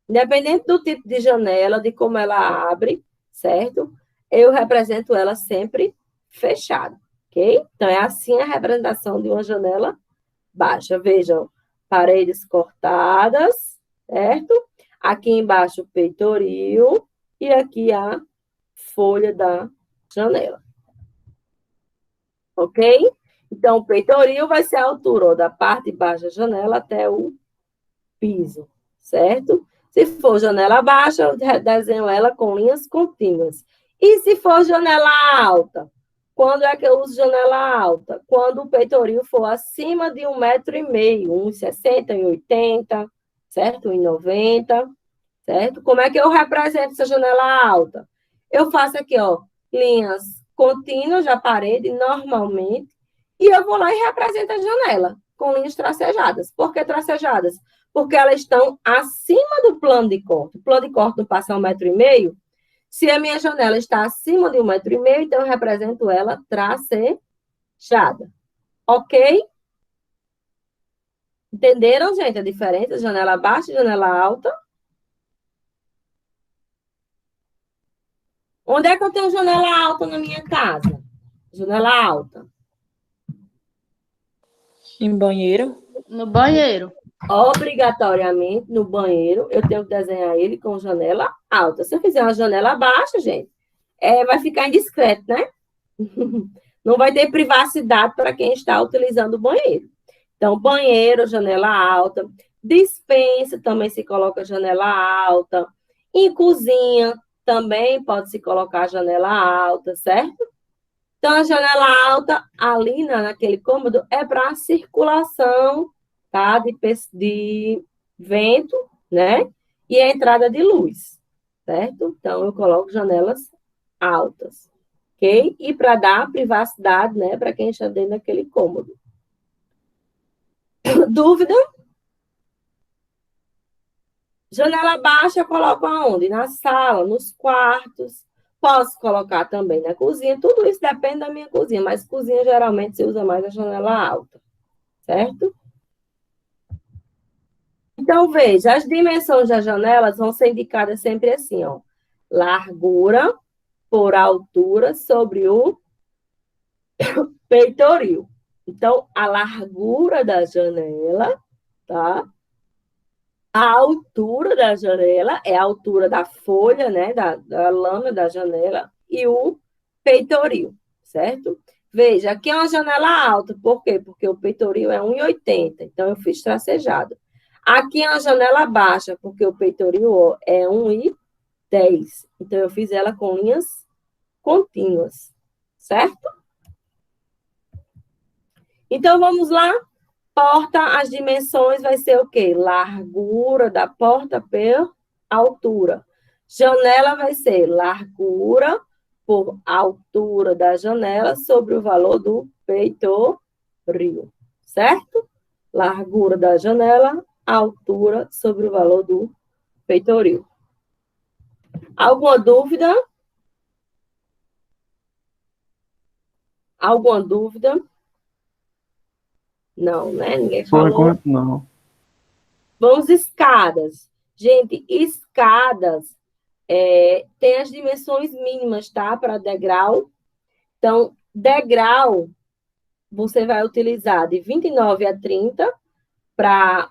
Independente do tipo de janela, de como ela abre, certo? Eu represento ela sempre fechada, ok? Então, é assim a representação de uma janela baixa. Vejam, paredes cortadas, certo? Aqui embaixo o peitoril e aqui a folha da janela. Ok? Então, o peitoril vai ser a altura ó, da parte de baixo da janela até o piso, certo? Se for janela baixa, eu desenho ela com linhas contínuas. E se for janela alta? Quando é que eu uso janela alta? Quando o peitoril for acima de 1,5 m, 1,60 m, 1,80 m, certo? 1,90 m, certo? Como é que eu represento essa janela alta? Eu faço aqui, ó, linhas contínuas da parede, normalmente, e eu vou lá e represento a janela com linhas tracejadas. Por que tracejadas? Porque elas estão acima do plano de corte. O plano de corte não passa 1,5 m. Se a minha janela está acima de 1,5 m, então eu represento ela tracejada. Ok? Entenderam, gente, a diferença? Janela baixa e janela alta. Onde é que eu tenho janela alta na minha casa? Janela alta. Em banheiro. No banheiro. Obrigatoriamente, no banheiro, eu tenho que desenhar ele com janela alta. Se eu fizer uma janela baixa, gente, vai ficar indiscreto, né? Não vai ter privacidade para quem está utilizando o banheiro. Então, banheiro, janela alta. Despensa também se coloca janela alta. Em cozinha também pode se colocar janela alta, certo? Então, a janela alta ali naquele cômodo é para circulação, tá? De vento, né? E a entrada de luz, certo? Então, eu coloco janelas altas, ok? E para dar privacidade, né? Para quem está dentro daquele cômodo. Dúvida? Janela baixa eu coloco aonde? Na sala, nos quartos. Posso colocar também na cozinha. Tudo isso depende da minha cozinha, mas cozinha geralmente se usa mais a janela alta, certo? Então, veja, as dimensões das janelas vão ser indicadas sempre assim, ó. Largura por altura sobre o peitoril. Então, a largura da janela, tá? A altura da janela é a altura da folha, né, da lâmina da janela, e o peitoril, certo? Veja, aqui é uma janela alta, por quê? Porque o peitoril é 1,80 m, então eu fiz tracejado. Aqui é uma janela baixa, porque o peitoril é 1,10 m, então eu fiz ela com linhas contínuas, certo? Então, vamos lá. Porta, as dimensões vai ser o quê? Largura da porta por altura. Janela vai ser largura por altura da janela sobre o valor do peitoril, certo? Largura da janela, altura sobre o valor do peitoril. Alguma dúvida? Alguma dúvida? Não, né? Ninguém Por falou. enquanto, não. Vamos escadas. Gente, escadas tem as dimensões mínimas, tá? Para degrau. Então, degrau, você vai utilizar de 29 a 30 para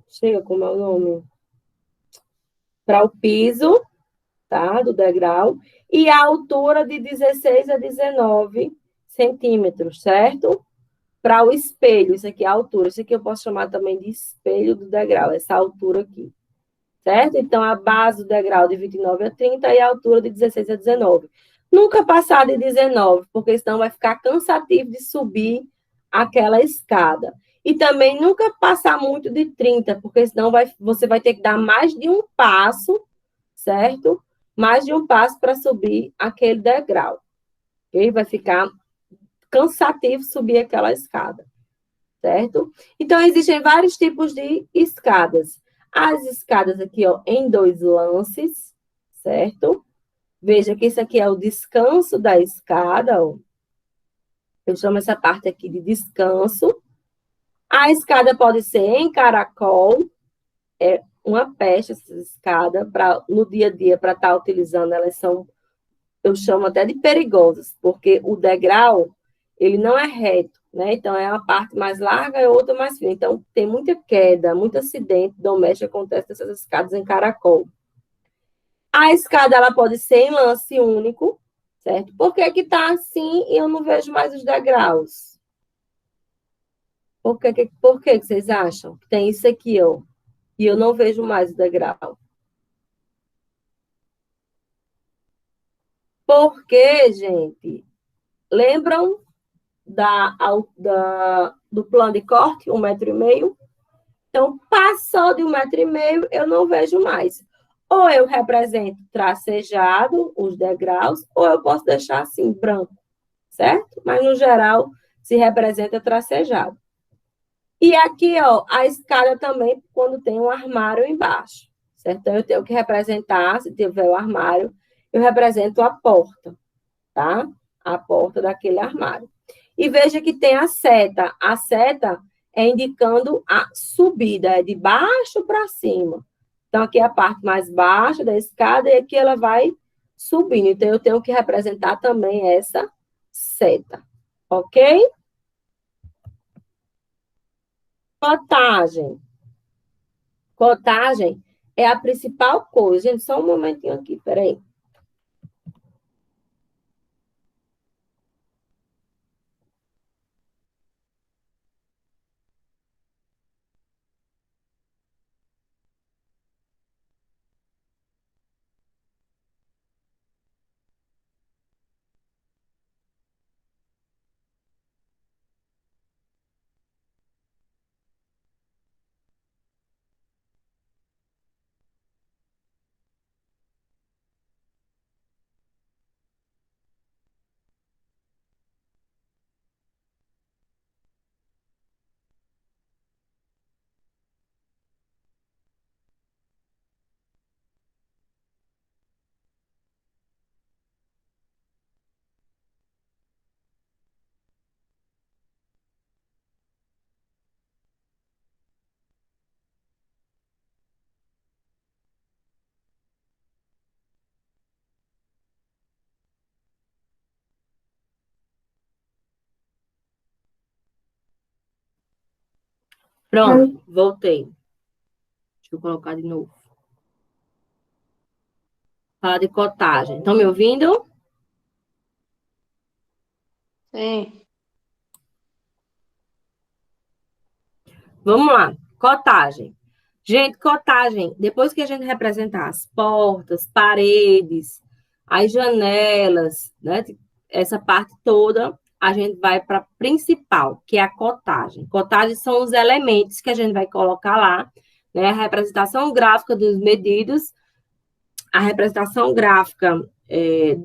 chega, como é o nome? Para o piso, tá? Do degrau. E a altura de 16 a 19 centímetros, certo? Para o espelho, isso aqui é a altura. Isso aqui eu posso chamar também de espelho do degrau, essa altura aqui. Certo? Então, a base do degrau de 29 a 30 e a altura de 16 a 19. Nunca passar de 19, porque senão vai ficar cansativo de subir aquela escada. E também nunca passar muito de 30, porque senão você vai ter que dar mais de um passo, certo? Mais de um passo para subir aquele degrau. Ok? Vai ficar cansativo subir aquela escada, certo? Então, existem vários tipos de escadas. As escadas aqui, ó, em 2 lances, certo? Veja que isso aqui é o descanso da escada, ó. Eu chamo essa parte aqui de descanso. A escada pode ser em caracol, é uma peste essa escada, no dia a dia, para estar utilizando, elas são, eu chamo até de perigosas, porque o degrau, ele não é reto, né? Então, é uma parte mais larga e outra mais fina. Então, tem muita queda, muito acidente doméstico acontece nessas escadas em caracol. A escada, ela pode ser em lance único, certo? Por que que tá assim e eu não vejo mais os degraus? Por que vocês acham? Que tem isso aqui, ó, e eu não vejo mais o degrau. Porque, gente, lembram do plano de corte, 1,5 m? Então, passou de 1,5 m, eu não vejo mais. Ou eu represento tracejado, os degraus, ou eu posso deixar assim, branco, certo? Mas, no geral, se representa tracejado. E aqui, ó, a escada também, quando tem um armário embaixo, certo? Então, eu tenho que representar, se tiver o armário, eu represento a porta, tá? A porta daquele armário. E veja que tem a seta. A seta é indicando a subida, é de baixo para cima. Então, aqui é a parte mais baixa da escada e aqui ela vai subindo. Então, eu tenho que representar também essa seta, ok? Cotagem. Cotagem é a principal coisa. Gente, só um momentinho aqui, peraí. Pronto, voltei. Deixa eu colocar de novo. Falar de cotagem. Estão me ouvindo? Sim. Vamos lá. Cotagem. Gente, cotagem, depois que a gente representar as portas, paredes, as janelas, né? Essa parte toda, a gente vai para a principal, que é a cotagem. Cotagem são os elementos que a gente vai colocar lá, né? A representação gráfica dos medidos, a representação gráfica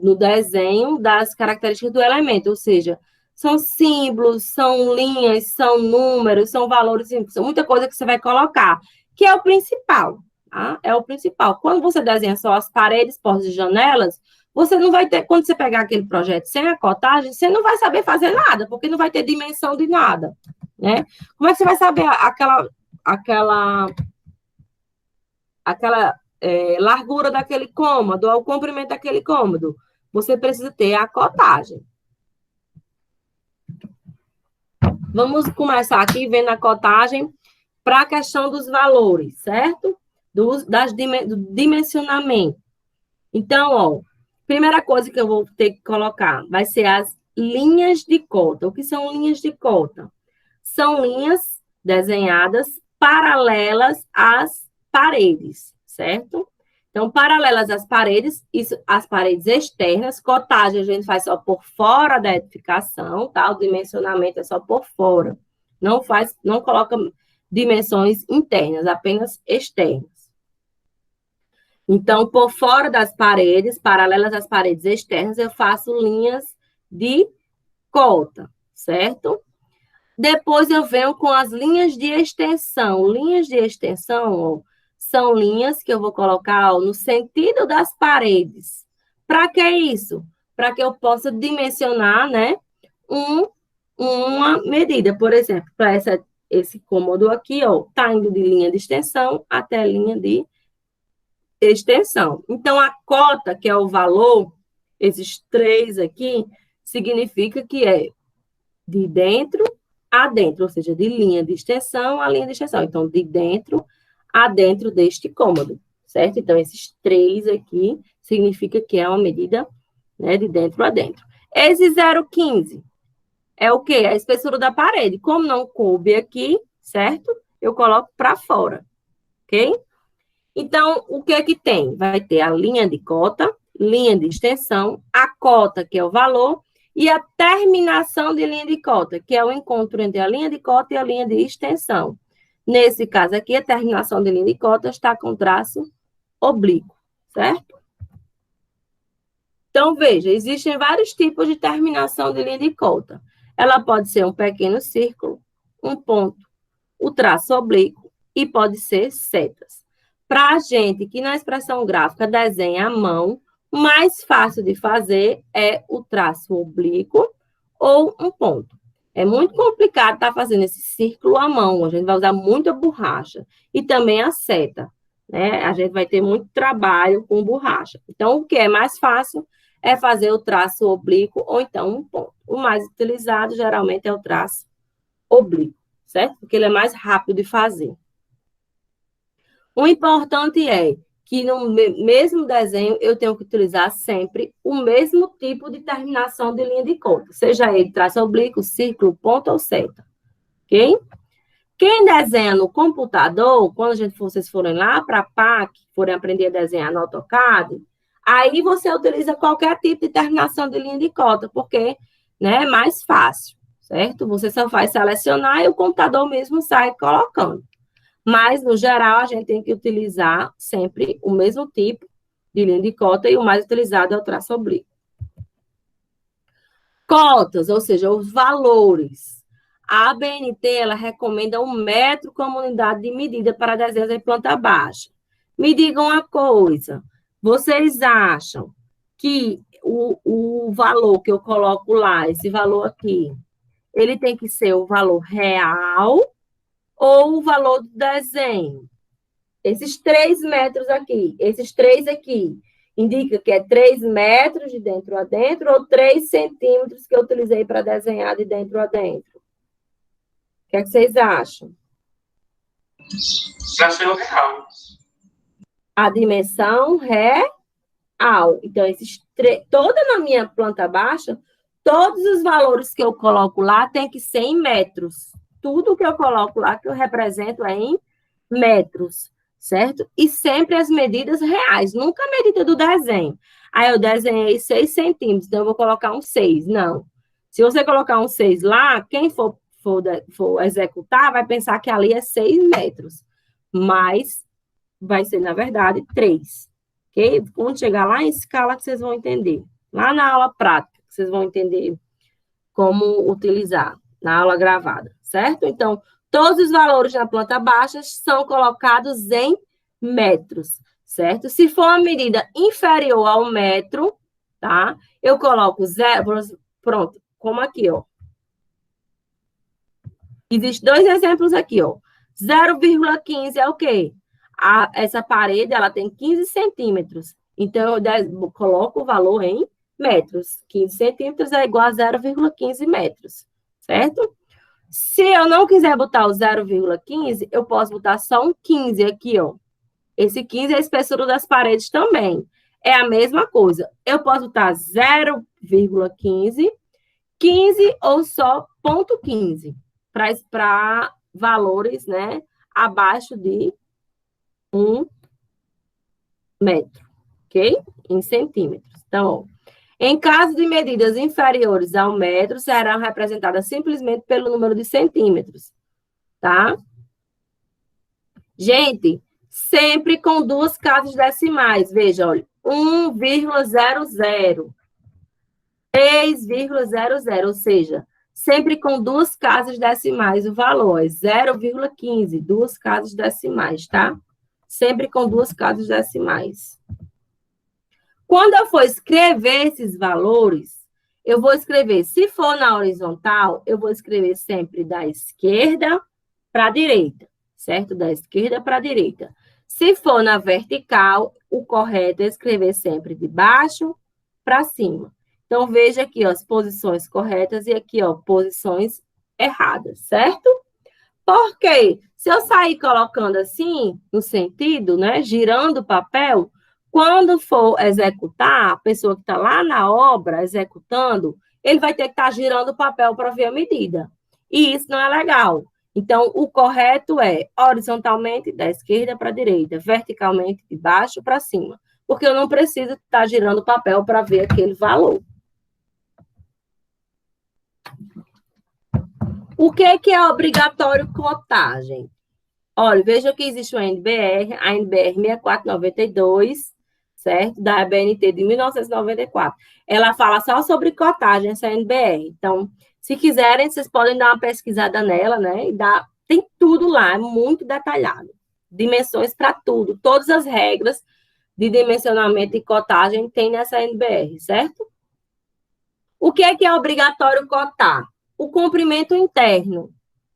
no desenho das características do elemento, ou seja, são símbolos, são linhas, são números, são valores, são muita coisa que você vai colocar, que é o principal, tá? É o principal. Quando você desenha só as paredes, portas e janelas, você não vai ter, quando você pegar aquele projeto sem a cotagem, você não vai saber fazer nada, porque não vai ter dimensão de nada, né? Como é que você vai saber aquela largura daquele cômodo, ou o comprimento daquele cômodo? Você precisa ter a cotagem. Vamos começar aqui vendo a cotagem para a questão dos valores, certo? Do dimensionamento. Então, ó, primeira coisa que eu vou ter que colocar vai ser as linhas de cota. O que são linhas de cota? São linhas desenhadas paralelas às paredes, certo? Então, paralelas às paredes, isso, as paredes externas, cotagem a gente faz só por fora da edificação, tá? O dimensionamento é só por fora. Não coloca dimensões internas, apenas externas. Então, por fora das paredes, paralelas às paredes externas, eu faço linhas de cota, certo? Depois eu venho com as linhas de extensão. Linhas de extensão, ó, são linhas que eu vou colocar, ó, no sentido das paredes. Para que isso? Para que eu possa dimensionar, né, uma medida. Por exemplo, para esse cômodo aqui, ó, tá indo de linha de extensão até linha de extensão. Então, a cota, que é o valor, esses 3 aqui, significa que é de dentro a dentro, ou seja, de linha de extensão a linha de extensão. Então, de dentro a dentro deste cômodo, certo? Então, esses 3 aqui significa que é uma medida, né, de dentro a dentro. Esse 0,15 é o quê? A espessura da parede. Como não coube aqui, certo? Eu coloco para fora, ok? Então, o que é que tem? Vai ter a linha de cota, linha de extensão, a cota, que é o valor, e a terminação de linha de cota, que é o encontro entre a linha de cota e a linha de extensão. Nesse caso aqui, a terminação de linha de cota está com traço oblíquo, certo? Então, veja, existem vários tipos de terminação de linha de cota. Ela pode ser um pequeno círculo, um ponto, o traço oblíquo e pode ser setas. Para a gente que na expressão gráfica desenha à mão, o mais fácil de fazer é o traço oblíquo ou um ponto. É muito complicado estar fazendo esse círculo à mão, a gente vai usar muita borracha. E também a seta, né? A gente vai ter muito trabalho com borracha. Então, o que é mais fácil é fazer o traço oblíquo ou então um ponto. O mais utilizado, geralmente, é o traço oblíquo, certo? Porque ele é mais rápido de fazer. O importante é que no mesmo desenho eu tenho que utilizar sempre o mesmo tipo de terminação de linha de cota, seja ele traço oblíquo, círculo, ponto ou seta, ok? Quem desenha no computador, quando vocês forem lá para a PAC, forem aprender a desenhar no AutoCAD, aí você utiliza qualquer tipo de terminação de linha de cota, porque, né, é mais fácil, certo? Você só vai selecionar e o computador mesmo sai colocando. Mas, no geral, a gente tem que utilizar sempre o mesmo tipo de linha de cota e o mais utilizado é o traço oblíquo. Cotas, ou seja, os valores. A ABNT, ela recomenda 1 metro como unidade de medida para desenhos em planta baixa. Me digam uma coisa, vocês acham que o valor que eu coloco lá, esse valor aqui, ele tem que ser o valor real ou o valor do desenho? Esses 3 metros aqui, esses 3 aqui, indica que é 3 metros de dentro a dentro ou 3 centímetros que eu utilizei para desenhar de dentro a dentro? O que é que vocês acham? Para ser o real. A dimensão real. Então, toda na minha planta baixa, todos os valores que eu coloco lá tem que ser em metros. Tudo que eu coloco lá, que eu represento, é em metros, certo? E sempre as medidas reais, nunca a medida do desenho. Aí eu desenhei 6 centímetros, então eu vou colocar um 6. Não. Se você colocar um 6 lá, quem for executar vai pensar que ali é 6 metros. Mas vai ser, na verdade, 3. Ok? Quando chegar lá em escala, que vocês vão entender. Lá na aula prática, que vocês vão entender como utilizar na aula gravada, certo? Então, todos os valores na planta baixa são colocados em metros, certo? Se for uma medida inferior ao metro, tá? Eu coloco 0, pronto, como aqui, ó. Existem 2 exemplos aqui, ó. 0,15 é o quê? Essa parede, ela tem 15 centímetros. Então, eu coloco o valor em metros. 15 centímetros é igual a 0,15 metros, certo? Se eu não quiser botar o 0,15, eu posso botar só um 15 aqui, ó. Esse 15 é a espessura das paredes também. É a mesma coisa. Eu posso botar 0,15, 15 ou só 0,15 para valores, né, abaixo de 1 metro, ok? Em centímetros. Então, ó, em caso de medidas inferiores ao metro, serão representadas simplesmente pelo número de centímetros, tá? Gente, sempre com 2 casas decimais. Veja, olha, 1,00, 3,00, ou seja, sempre com 2 casas decimais o valor é 0,15, 2 casas decimais, tá? Sempre com 2 casas decimais. Quando eu for escrever esses valores, eu vou escrever, se for na horizontal, eu vou escrever sempre da esquerda para a direita, certo? Da esquerda para a direita. Se for na vertical, o correto é escrever sempre de baixo para cima. Então, veja aqui, ó, as posições corretas e aqui, ó, posições erradas, certo? Por quê? Se eu sair colocando assim, no sentido, né, girando o papel, quando for executar, a pessoa que está lá na obra executando, ele vai ter que estar girando o papel para ver a medida. E isso não é legal. Então, o correto é horizontalmente da esquerda para a direita, verticalmente de baixo para cima. Porque eu não preciso estar girando o papel para ver aquele valor. O que é obrigatório cotar, gente? Olha, veja que existe a NBR 6492, certo? Da BNT de 1994. Ela fala só sobre cotagem, essa NBR. Então, se quiserem, vocês podem dar uma pesquisada nela, né? Tem tudo lá, é muito detalhado. Dimensões para tudo, todas as regras de dimensionamento e cotagem tem nessa NBR, certo? O que é obrigatório cotar? O comprimento interno,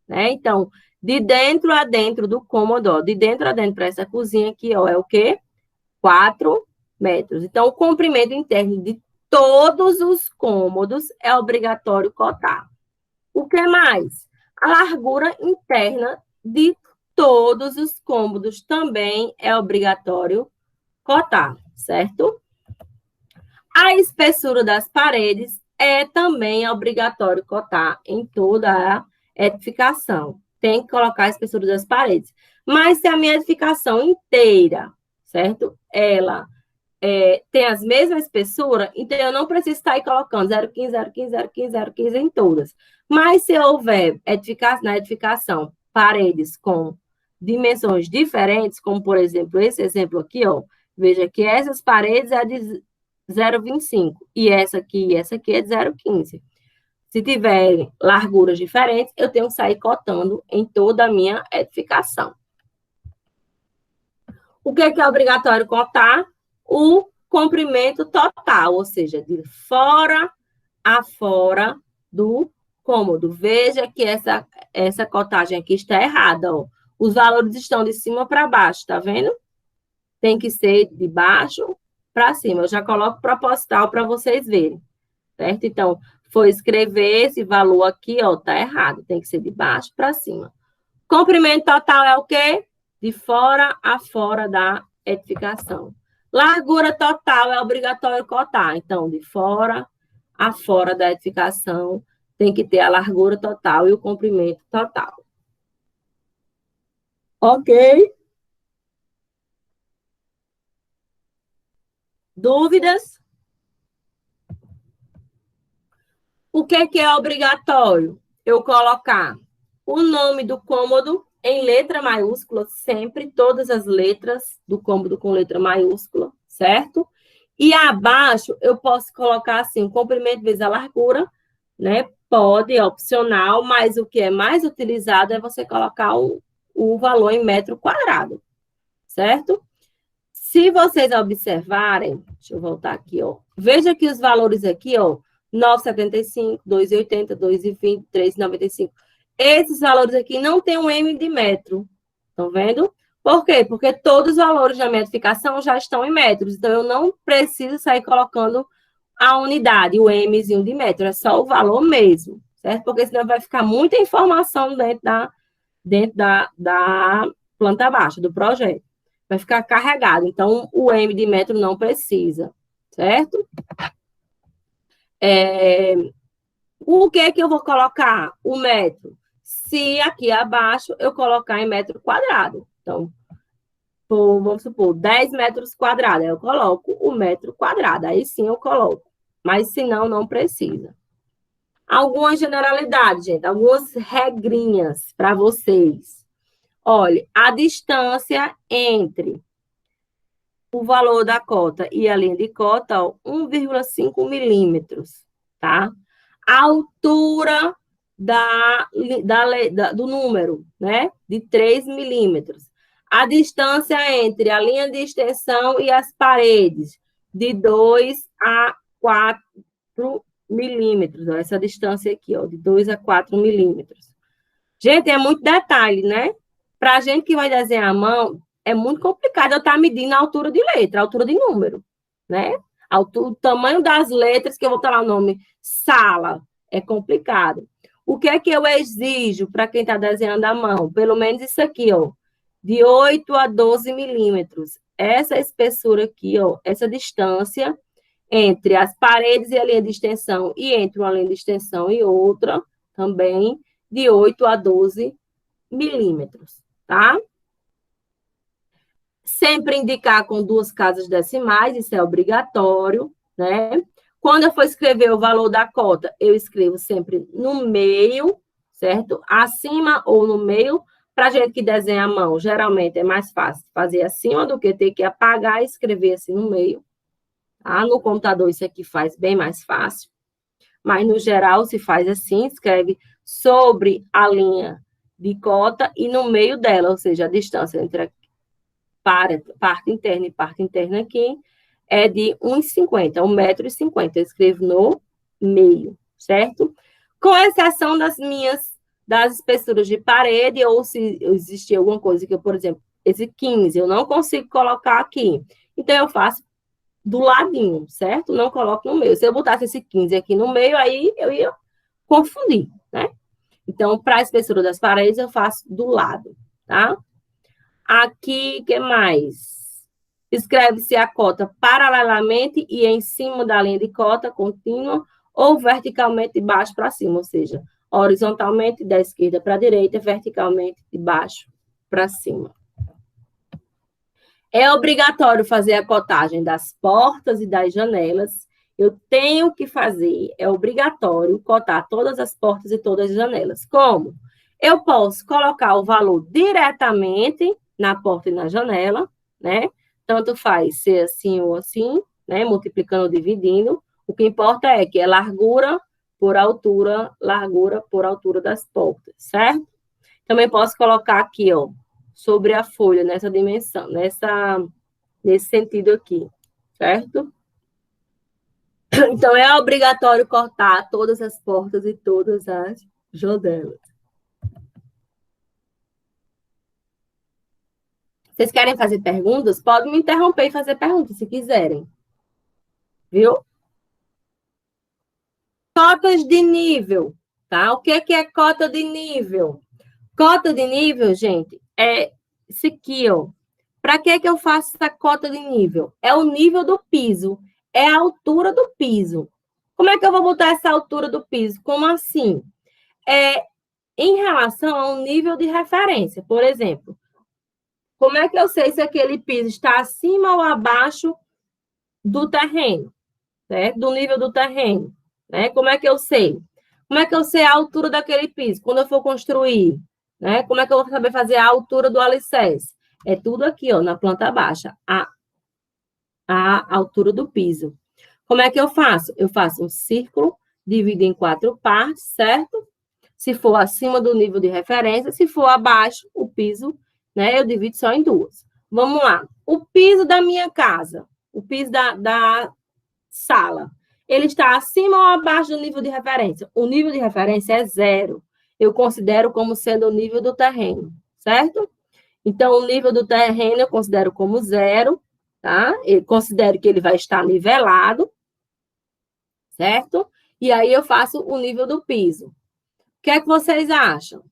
né? Então, de dentro a dentro do cômodo, ó, de dentro a dentro para essa cozinha aqui, ó, é o quê? 4 metros. Então, o comprimento interno de todos os cômodos é obrigatório cotar. O que mais? A largura interna de todos os cômodos também é obrigatório cotar, certo? A espessura das paredes é também obrigatório cotar em toda a edificação. Tem que colocar a espessura das paredes. Mas se a minha edificação inteira, certo? Ela tem as mesmas espessuras, então eu não preciso estar aí colocando 0,15, 0,15, 0,15, 0,15 em todas. Mas se houver na edificação paredes com dimensões diferentes, como por exemplo esse exemplo aqui, ó, veja que essas paredes é de 0,25 e essa aqui é de 0,15. Se tiverem larguras diferentes, eu tenho que sair cotando em toda a minha edificação. O que é obrigatório cotar? O comprimento total, ou seja, de fora a fora do cômodo. Veja que essa cotagem aqui está errada, ó. Os valores estão de cima para baixo, tá vendo? Tem que ser de baixo para cima. Eu já coloco proposital para vocês verem, certo? Então, for escrever esse valor aqui, ó, tá errado. Tem que ser de baixo para cima. Comprimento total é o quê? De fora a fora da edificação. Largura total é obrigatório cotar. Então, de fora a fora da edificação, tem que ter a largura total e o comprimento total. Ok? Dúvidas? O que é obrigatório? Eu colocar o nome do cômodo em letra maiúscula, sempre, todas as letras do cômodo com letra maiúscula, certo? E abaixo eu posso colocar assim, o comprimento vezes a largura, né? Pode, é opcional, mas o que é mais utilizado é você colocar o valor em metro quadrado, certo? Se vocês observarem, deixa eu voltar aqui, ó. Veja que os valores aqui, ó, 9,75, 2,80, 2,20, 3,95. Esses valores aqui não tem um M de metro. Estão vendo? Por quê? Porque todos os valores da metrificação já estão em metros. Então, eu não preciso sair colocando a unidade, o Mzinho de metro. É só o valor mesmo, certo? Porque senão vai ficar muita informação dentro da planta baixa, do projeto. Vai ficar carregado. Então, o M de metro não precisa, certo? O que eu vou colocar? O metro. Se aqui abaixo eu colocar em metro quadrado. Então, vamos supor, 10 metros quadrados. Eu coloco o metro quadrado. Aí sim eu coloco. Mas se não, não precisa. Algumas generalidades, gente. Algumas regrinhas para vocês. Olha, a distância entre o valor da cota e a linha de cota, 1,5 milímetros, tá? A altura do número, né? De 3 milímetros. A distância entre a linha de extensão e as paredes, de 2 a 4 milímetros. Ó, essa distância aqui, ó, de 2 a 4 milímetros. Gente, é muito detalhe, né? Para a gente que vai desenhar à mão, é muito complicado eu estar medindo a altura de letra, a altura de número, né? O tamanho das letras, que eu vou botar lá o nome sala, é complicado. O que é que eu exijo para quem está desenhando à mão? Pelo menos isso aqui, ó, de 8 a 12 milímetros. Essa espessura aqui, ó, essa distância entre as paredes e a linha de extensão, e entre uma linha de extensão e outra, também, de 8 a 12 milímetros, tá? Sempre indicar com 2 casas decimais, isso é obrigatório, né? Quando eu for escrever o valor da cota, eu escrevo sempre no meio, certo? Acima ou no meio. Para gente que desenha à mão, geralmente é mais fácil fazer acima do que ter que apagar e escrever assim no meio. Tá? No computador isso aqui faz bem mais fácil. Mas, no geral, se faz assim, escreve sobre a linha de cota e no meio dela, ou seja, a distância entre a parte interna e parte interna aqui é de 1,50, 1,50 m. Eu escrevo no meio, certo? Com exceção das espessuras de parede, ou se existir alguma coisa que eu, por exemplo, esse 15, eu não consigo colocar aqui. Então, eu faço do ladinho, certo? Não coloco no meio. Se eu botasse esse 15 aqui no meio, aí eu ia confundir, né? Então, para a espessura das paredes, eu faço do lado, tá? Aqui, o que mais? Escreve-se a cota paralelamente e em cima da linha de cota contínua ou verticalmente de baixo para cima, ou seja, horizontalmente da esquerda para a direita, verticalmente de baixo para cima. É obrigatório fazer a cotagem das portas e das janelas. Eu tenho que fazer, é obrigatório cotar todas as portas e todas as janelas. Como? Eu posso colocar o valor diretamente na porta e na janela, né? Tanto faz ser assim ou assim, né? Multiplicando ou dividindo. O que importa é que é largura por altura das portas, certo? Também posso colocar aqui, ó, sobre a folha, nessa dimensão, nesse sentido aqui, certo? Então, é obrigatório cortar todas as portas e todas as janelas. Vocês querem fazer perguntas? Podem me interromper e fazer perguntas, se quiserem. Viu? Cotas de nível, tá? O que é cota de nível? Cota de nível, gente, é isso aqui, ó. Para que eu faço essa cota de nível? É o nível do piso, é a altura do piso. Como é que eu vou botar essa altura do piso? Como assim? Em relação ao nível de referência, por exemplo. Como é que eu sei se aquele piso está acima ou abaixo do terreno, certo? Do nível do terreno? né? Como é que eu sei? Como é que eu sei a altura daquele piso? Quando eu for construir, né? Como é que eu vou saber fazer a altura do alicerce? É tudo aqui, ó, na planta baixa, a altura do piso. Como é que eu faço? Eu faço um círculo, divido em 4 partes, certo? Se for acima do nível de referência, se for abaixo, o piso, né, eu divido só em 2. Vamos lá. O piso da minha casa, o piso da sala, ele está acima ou abaixo do nível de referência? O nível de referência é 0. Eu considero como sendo o nível do terreno, certo? Então, o nível do terreno eu considero como 0, tá? Eu considero que ele vai estar nivelado, certo? E aí eu faço o nível do piso. O que é que vocês acham?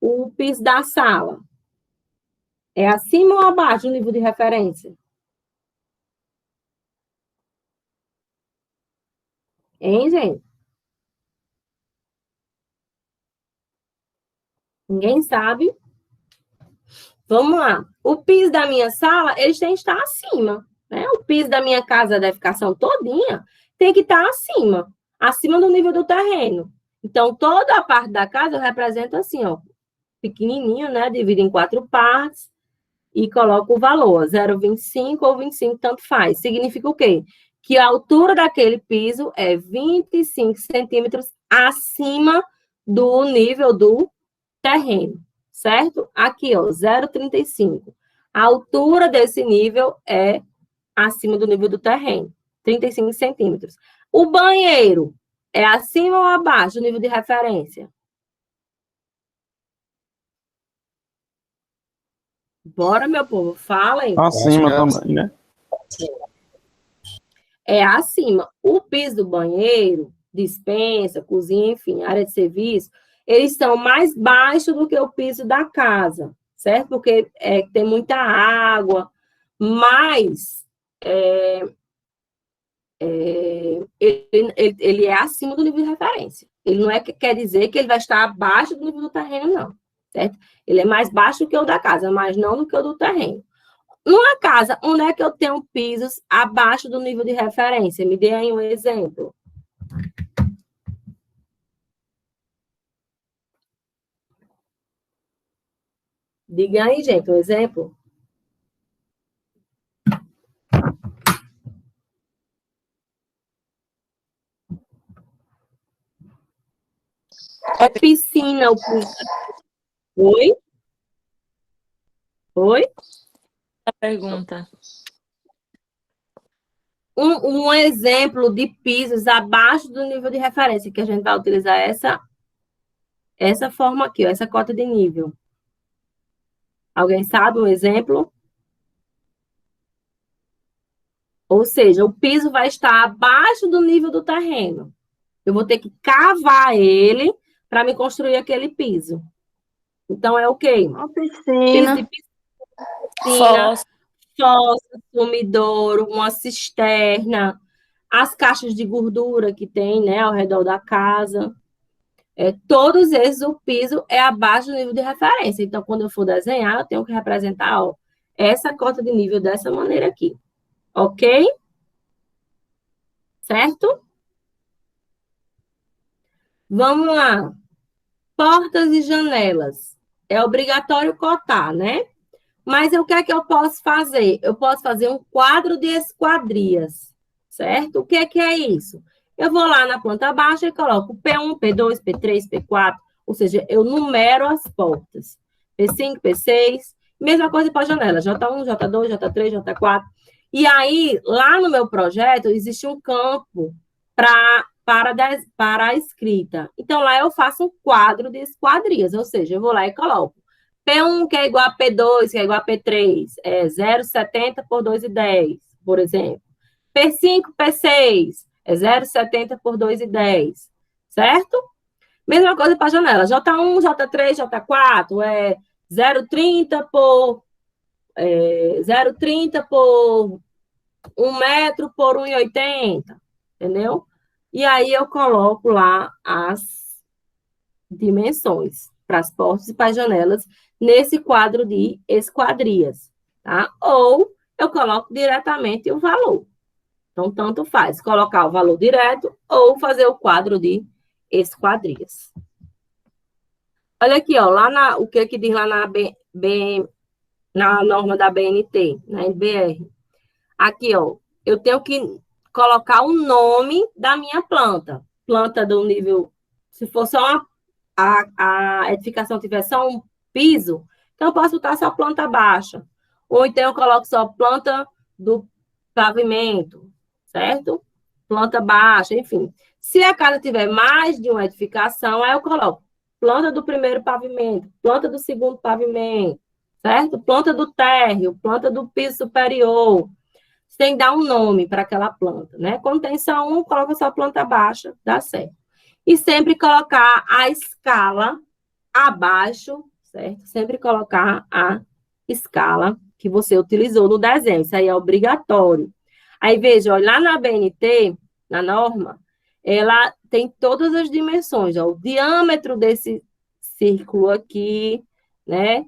O piso da sala é acima ou abaixo do nível de referência? Hein, gente? Ninguém sabe? Vamos lá. O piso da minha sala, eles têm que estar acima, né? O piso da minha casa da edificação todinha tem que estar acima do nível do terreno. Então, toda a parte da casa eu represento assim, ó, pequenininho, né? Divido em 4 partes e coloco o valor, 0,25 ou 25, tanto faz. Significa o quê? Que a altura daquele piso é 25 centímetros acima do nível do terreno, certo? Aqui, ó, 0,35. A altura desse nível é acima do nível do terreno, 35 centímetros. O banheiro é acima ou abaixo do nível de referência? Bora, meu povo, falem. Acima também, né? É acima. O piso do banheiro, despensa, cozinha, enfim, área de serviço, eles são mais baixos do que o piso da casa, certo? Porque tem muita água, mas ele é acima do nível de referência. Ele não quer dizer que ele vai estar abaixo do nível do terreno, não, certo? Ele é mais baixo do que o da casa, mas não do que o do terreno. Numa casa, onde é que eu tenho pisos abaixo do nível de referência? Me dê aí um exemplo. Diga aí, gente, um exemplo. É piscina o piso. Oi? Oi? A pergunta. Um exemplo de pisos abaixo do nível de referência, que a gente vai utilizar essa forma aqui, ó, essa cota de nível. Alguém sabe um exemplo? Ou seja, o piso vai estar abaixo do nível do terreno. Eu vou ter que cavar ele para me construir aquele piso. Então, é o quê? Uma Piso piscina. de piscina, fossa, sumidouro, uma cisterna, as caixas de gordura que tem, né, ao redor da casa. Todos esses, o piso é abaixo do nível de referência. Então, quando eu for desenhar, eu tenho que representar, ó, essa cota de nível dessa maneira aqui. Ok? Certo? Vamos lá. Portas e janelas. É obrigatório cotar, né? Mas o que é que eu posso fazer? Eu posso fazer um quadro de esquadrias, certo? O que é isso? Eu vou lá na planta baixa e coloco P1, P2, P3, P4, ou seja, eu numero as portas. P5, P6, mesma coisa para a janela, J1, J2, J3, J4. E aí, lá no meu projeto, existe um campo para a escrita. Então, lá eu faço um quadro de esquadrias, ou seja, eu vou lá e coloco P1 que é igual a P2, que é igual a P3, é 0,70 por 2,10, por exemplo. P5, P6, é 0,70 por 2,10, certo? Mesma coisa para a janela. J1, J3, J4 é 0,30 por 1 metro por 1,80, entendeu? E aí eu coloco lá as dimensões para as portas e para as janelas nesse quadro de esquadrias, tá? Ou eu coloco diretamente o valor, Então, tanto faz colocar o valor direto ou fazer o quadro de esquadrias. Olha aqui, ó, o que diz lá na norma da BNT, na NBR. Aqui, ó, eu tenho que colocar o nome da minha planta. Planta do nível, se for só a edificação tiver só um piso, então eu posso botar só planta baixa. Ou então eu coloco só planta do pavimento, certo? Planta baixa, enfim. Se a casa tiver mais de uma edificação, aí eu coloco planta do primeiro pavimento, planta do segundo pavimento, certo? Planta do térreo, planta do piso superior. Você tem que dar um nome para aquela planta, né? Quando tem só um, coloca só planta baixa, dá certo. E sempre colocar a escala abaixo, certo? Sempre colocar a escala que você utilizou no desenho. Isso aí é obrigatório. Aí, veja, olha, lá na BNT, na norma, ela tem todas as dimensões. Ó, o diâmetro desse círculo aqui, né?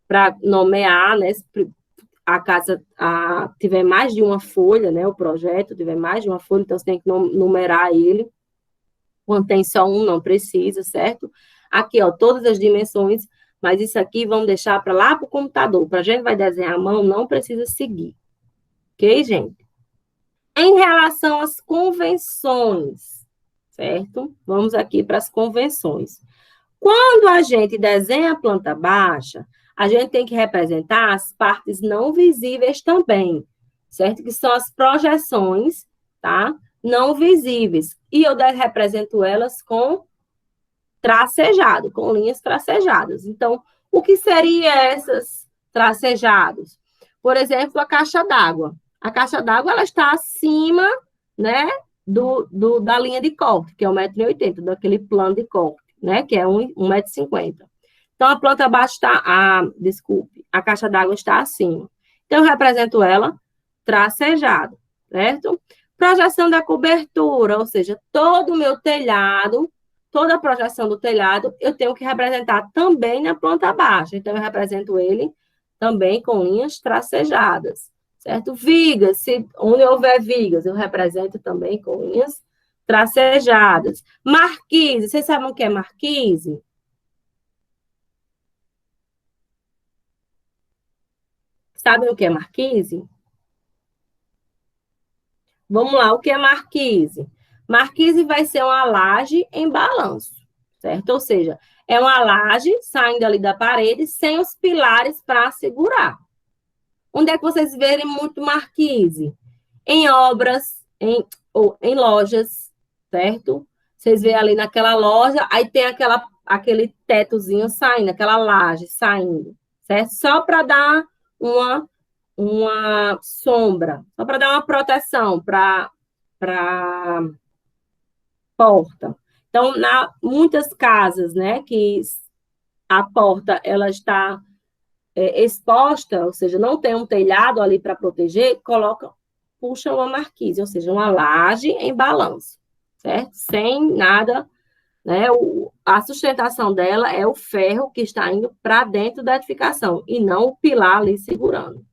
Para nomear, né? A casa tiver mais de uma folha, né? O projeto tiver mais de uma folha, então você tem que numerar ele. Quando tem só um, não precisa, certo? Aqui, ó, todas as dimensões, mas isso aqui vamos deixar para lá para o computador. Para a gente vai desenhar à mão, não precisa seguir. Ok, gente? Em relação às convenções, certo? Vamos aqui para as convenções. Quando a gente desenha a planta baixa, a gente tem que representar as partes não visíveis também, certo? Que são as projeções, tá? Não visíveis. E eu represento elas com tracejado, com linhas tracejadas. Então, o que seriam essas tracejados? Por exemplo, a caixa d'água. A caixa d'água, ela está acima, né, da linha de corte, que é 1,80 m, daquele plano de corte, né, que é 1,50 m. Então, a planta baixa está, a caixa d'água está acima. Então, eu represento ela tracejada, certo? Projeção da cobertura, ou seja, todo o meu telhado, toda a projeção do telhado, eu tenho que representar também na planta baixa. Então, eu represento ele também com linhas tracejadas, certo? Vigas, onde houver vigas, eu represento também com linhas tracejadas. Marquise, vocês sabem o que é marquise? Sabem o que é marquise? Vamos lá, o que é marquise? Marquise vai ser uma laje em balanço, certo? Ou seja, é uma laje saindo ali da parede sem os pilares para segurar. Onde é que vocês verem muito marquise? Em obras, ou em lojas, certo? Vocês veem ali naquela loja, aí tem aquele tetozinho saindo, aquela laje saindo, certo? Só para dar uma sombra, só para dar uma proteção para porta. Então, muitas casas, né, que a porta ela está exposta, ou seja, não tem um telhado ali para proteger, puxam uma marquise, ou seja, uma laje em balanço, certo? Sem nada, né? A sustentação dela é o ferro que está indo para dentro da edificação e não o pilar ali segurando.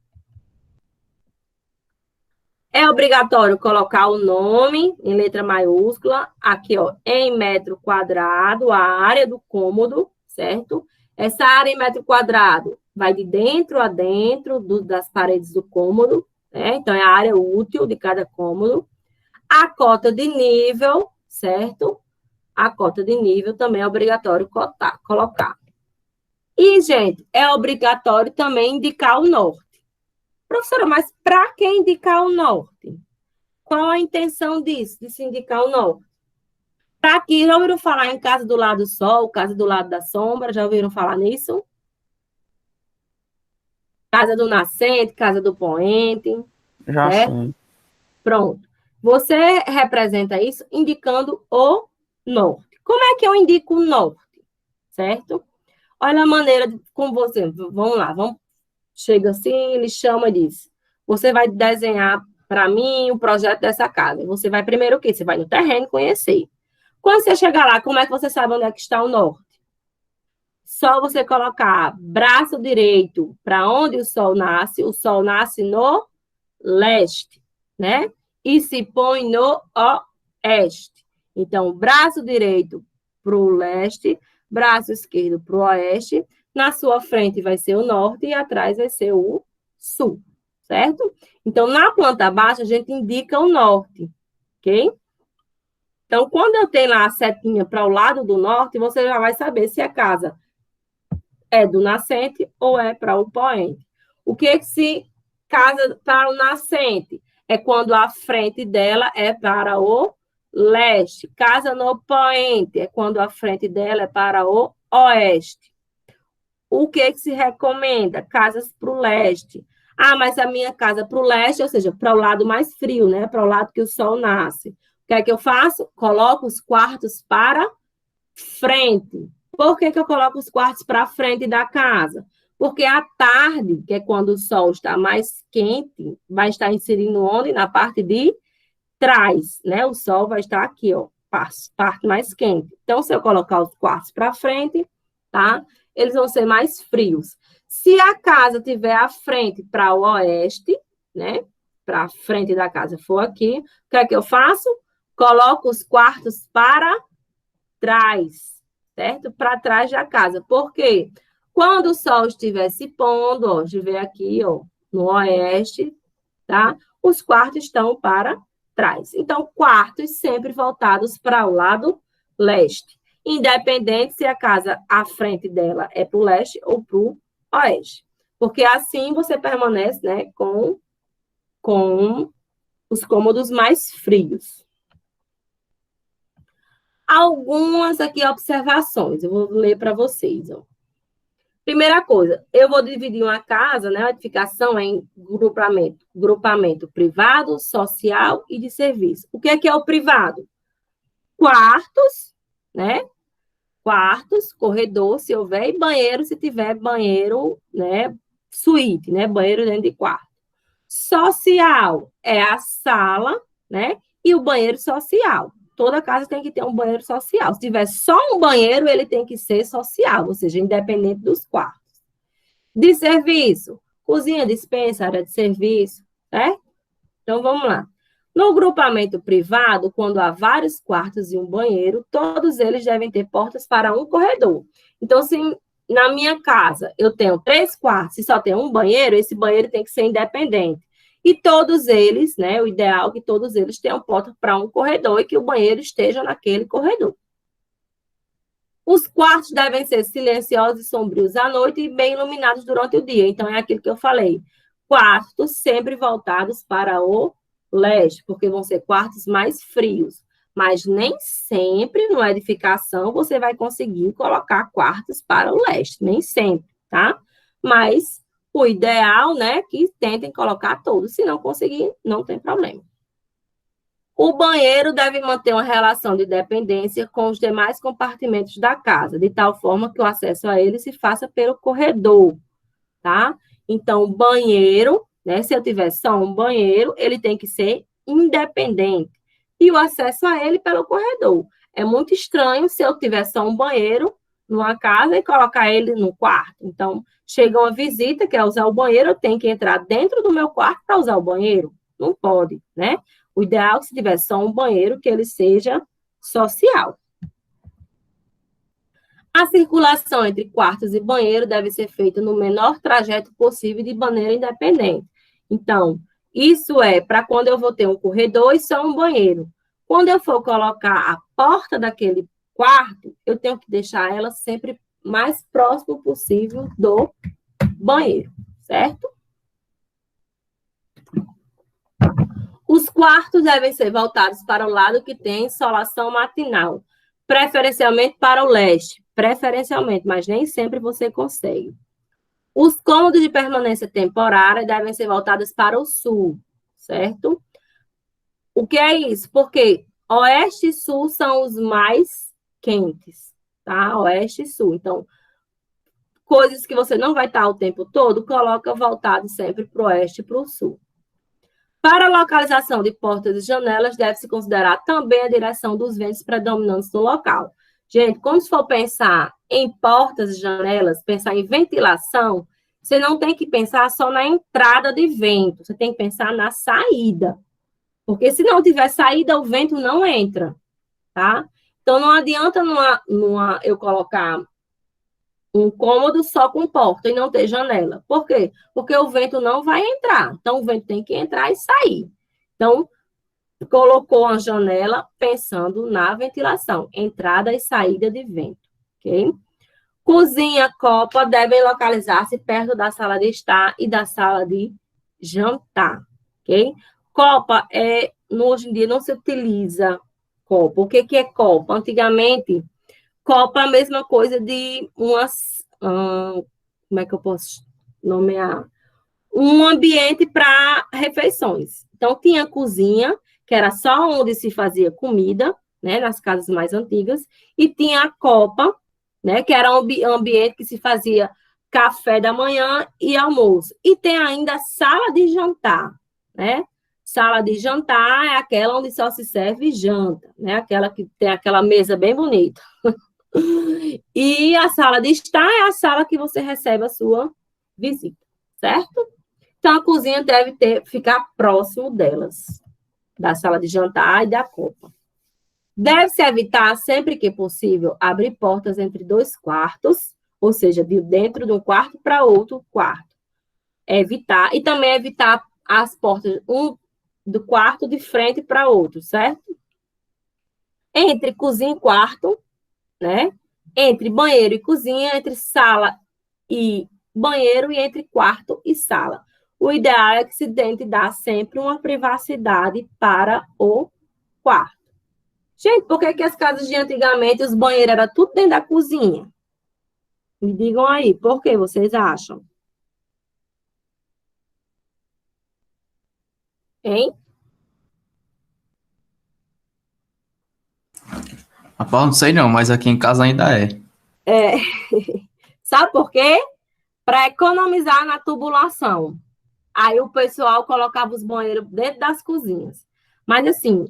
É obrigatório colocar o nome em letra maiúscula, aqui, ó, em metro quadrado, a área do cômodo, certo? Essa área em metro quadrado vai de dentro a dentro das paredes do cômodo, né? Então, é a área útil de cada cômodo. A cota de nível, certo? A cota de nível também é obrigatório colocar. E, gente, é obrigatório também indicar o norte. Professora, mas para que indicar o norte? Qual a intenção disso, de se indicar o norte? Para aqui, já ouviram falar em casa do lado do sol, casa do lado da sombra? Já ouviram falar nisso? Casa do nascente, casa do poente. Já certo? sim. Pronto. Você representa isso indicando o norte. Como é que eu indico o norte? Certo? Olha a maneira como você... Vamos lá, chega assim, ele chama e diz, você vai desenhar para mim o projeto dessa casa. Você vai primeiro o quê? Você vai no terreno conhecer. Quando você chegar lá, como é que você sabe onde é que está o norte? Só você colocar braço direito para onde o sol nasce no leste, né? e se põe no oeste. Então, braço direito para o leste, braço esquerdo para o oeste, na sua frente vai ser o norte e atrás vai ser o sul, certo? Então, na planta baixa, a gente indica o norte, ok? Então, quando eu tenho lá a setinha para o lado do norte, você já vai saber se a casa é do nascente ou é para o poente. O que se casa para o nascente? É quando a frente dela é para o leste. Casa no poente é quando a frente dela é para o oeste. O que se recomenda? Casas para o leste. Ah, mas a minha casa para o leste, ou seja, para o lado mais frio, né? Para o lado que o sol nasce. O que é que eu faço? Coloco os quartos para frente. Por que eu coloco os quartos para frente da casa? Porque à tarde, que é quando o sol está mais quente, vai estar inserindo onde? Na parte de trás, né? O sol vai estar aqui, ó, parte mais quente. Então, se eu colocar os quartos para frente, tá? Eles vão ser mais frios. Se a casa tiver a frente para o oeste, né? Para a frente da casa for aqui, o que é que eu faço? Coloco os quartos para trás, certo? Para trás da casa. Por quê? Quando o sol estiver se pondo, ó, de ver aqui, ó, no oeste, tá? Os quartos estão para trás. Então, quartos sempre voltados para o lado leste, independente se a casa, a frente dela é para o leste ou para o oeste. Porque assim você permanece, né, com os cômodos mais frios. Algumas aqui observações, eu vou ler para vocês, ó. Primeira coisa, eu vou dividir uma casa, né, uma edificação em grupamento privado, social e de serviço. O que é o privado? Quartos, né? Quartos, corredor, se houver, e banheiro, se tiver banheiro, né? Suíte, né? Banheiro dentro de quarto. Social é a sala, né? E o banheiro social. Toda casa tem que ter um banheiro social. Se tiver só um banheiro, ele tem que ser social, ou seja, independente dos quartos. De serviço, cozinha, despensa, área de serviço, certo? Então, vamos lá. No grupamento privado, quando há vários quartos e um banheiro, todos eles devem ter portas para um corredor. Então, se na minha casa eu tenho 3 quartos e só tem um banheiro, esse banheiro tem que ser independente. E todos eles, né, o ideal é que todos eles tenham porta para um corredor e que o banheiro esteja naquele corredor. Os quartos devem ser silenciosos e sombrios à noite e bem iluminados durante o dia. Então, é aquilo que eu falei. Quartos sempre voltados para o leste, porque vão ser quartos mais frios. Mas nem sempre, numa edificação, você vai conseguir colocar quartos para o leste. Nem sempre, tá? Mas o ideal, né, é que tentem colocar todos. Se não conseguir, não tem problema. O banheiro deve manter uma relação de dependência com os demais compartimentos da casa, de tal forma que o acesso a ele se faça pelo corredor, tá? Então, o banheiro, né, se eu tiver só um banheiro, ele tem que ser independente. E o acesso a ele pelo corredor. É muito estranho se eu tiver só um banheiro numa casa e colocar ele no quarto. Então, chega uma visita, quer usar o banheiro, eu tenho que entrar dentro do meu quarto para usar o banheiro? Não pode, né? O ideal é que se tiver só um banheiro, que ele seja social. A circulação entre quartos e banheiro deve ser feita no menor trajeto possível de maneira independente. Então, isso é para quando eu vou ter um corredor e só um banheiro. Quando eu for colocar a porta daquele quarto, eu tenho que deixar ela sempre mais próximo possível do banheiro, certo? Os quartos devem ser voltados para o lado que tem insolação matinal, preferencialmente para o leste, preferencialmente, mas nem sempre você consegue. Os cômodos de permanência temporária devem ser voltados para o sul, certo? O que é isso? Porque oeste e sul são os mais quentes, tá? Oeste e sul. Então, coisas que você não vai estar o tempo todo, coloca voltado sempre para o oeste e para o sul. Para a localização de portas e janelas, deve-se considerar também a direção dos ventos predominantes no local. Gente, quando se for pensar em portas e janelas, pensar em ventilação, você não tem que pensar só na entrada de vento, você tem que pensar na saída, Porque se não tiver saída, o vento não entra, tá? Então, não adianta eu colocar um cômodo só com porta e não ter janela. Por quê? Porque o vento não vai entrar. Então, o vento tem que entrar e sair. Então, colocou a janela pensando na ventilação, entrada e saída de vento, ok? Cozinha, copa devem localizar-se perto da sala de estar e da sala de jantar, ok? Copa hoje em dia não se utiliza copa. O que é copa? Antigamente, copa é a mesma coisa de como é que eu posso nomear? Um ambiente para refeições. Então, tinha a cozinha, que era só onde se fazia comida, né, nas casas mais antigas, e tinha a copa, né, que era um ambiente que se fazia café da manhã e almoço. E tem ainda a sala de jantar, né? Sala de jantar é aquela onde só se serve janta, né? Aquela que tem aquela mesa bem bonita. E a sala de estar é a sala que você recebe a sua visita, certo? Então, a cozinha deve ficar próximo delas, da sala de jantar e da copa. Deve-se evitar, sempre que possível, abrir portas entre dois quartos, ou seja, de dentro de um quarto para outro quarto. Evitar, e também evitar as portas, do quarto de frente para outro, certo? Entre cozinha e quarto, né? Entre banheiro e cozinha, entre sala e banheiro e entre quarto e sala. O ideal é que se tente dar sempre uma privacidade para o quarto. Gente, por que as casas de antigamente, os banheiros eram tudo dentro da cozinha? Me digam aí, por que vocês acham? Hein? Rapaz, não sei não, mas aqui em casa ainda é. Sabe por quê? Para economizar na tubulação. Aí o pessoal colocava os banheiros dentro das cozinhas. Mas assim,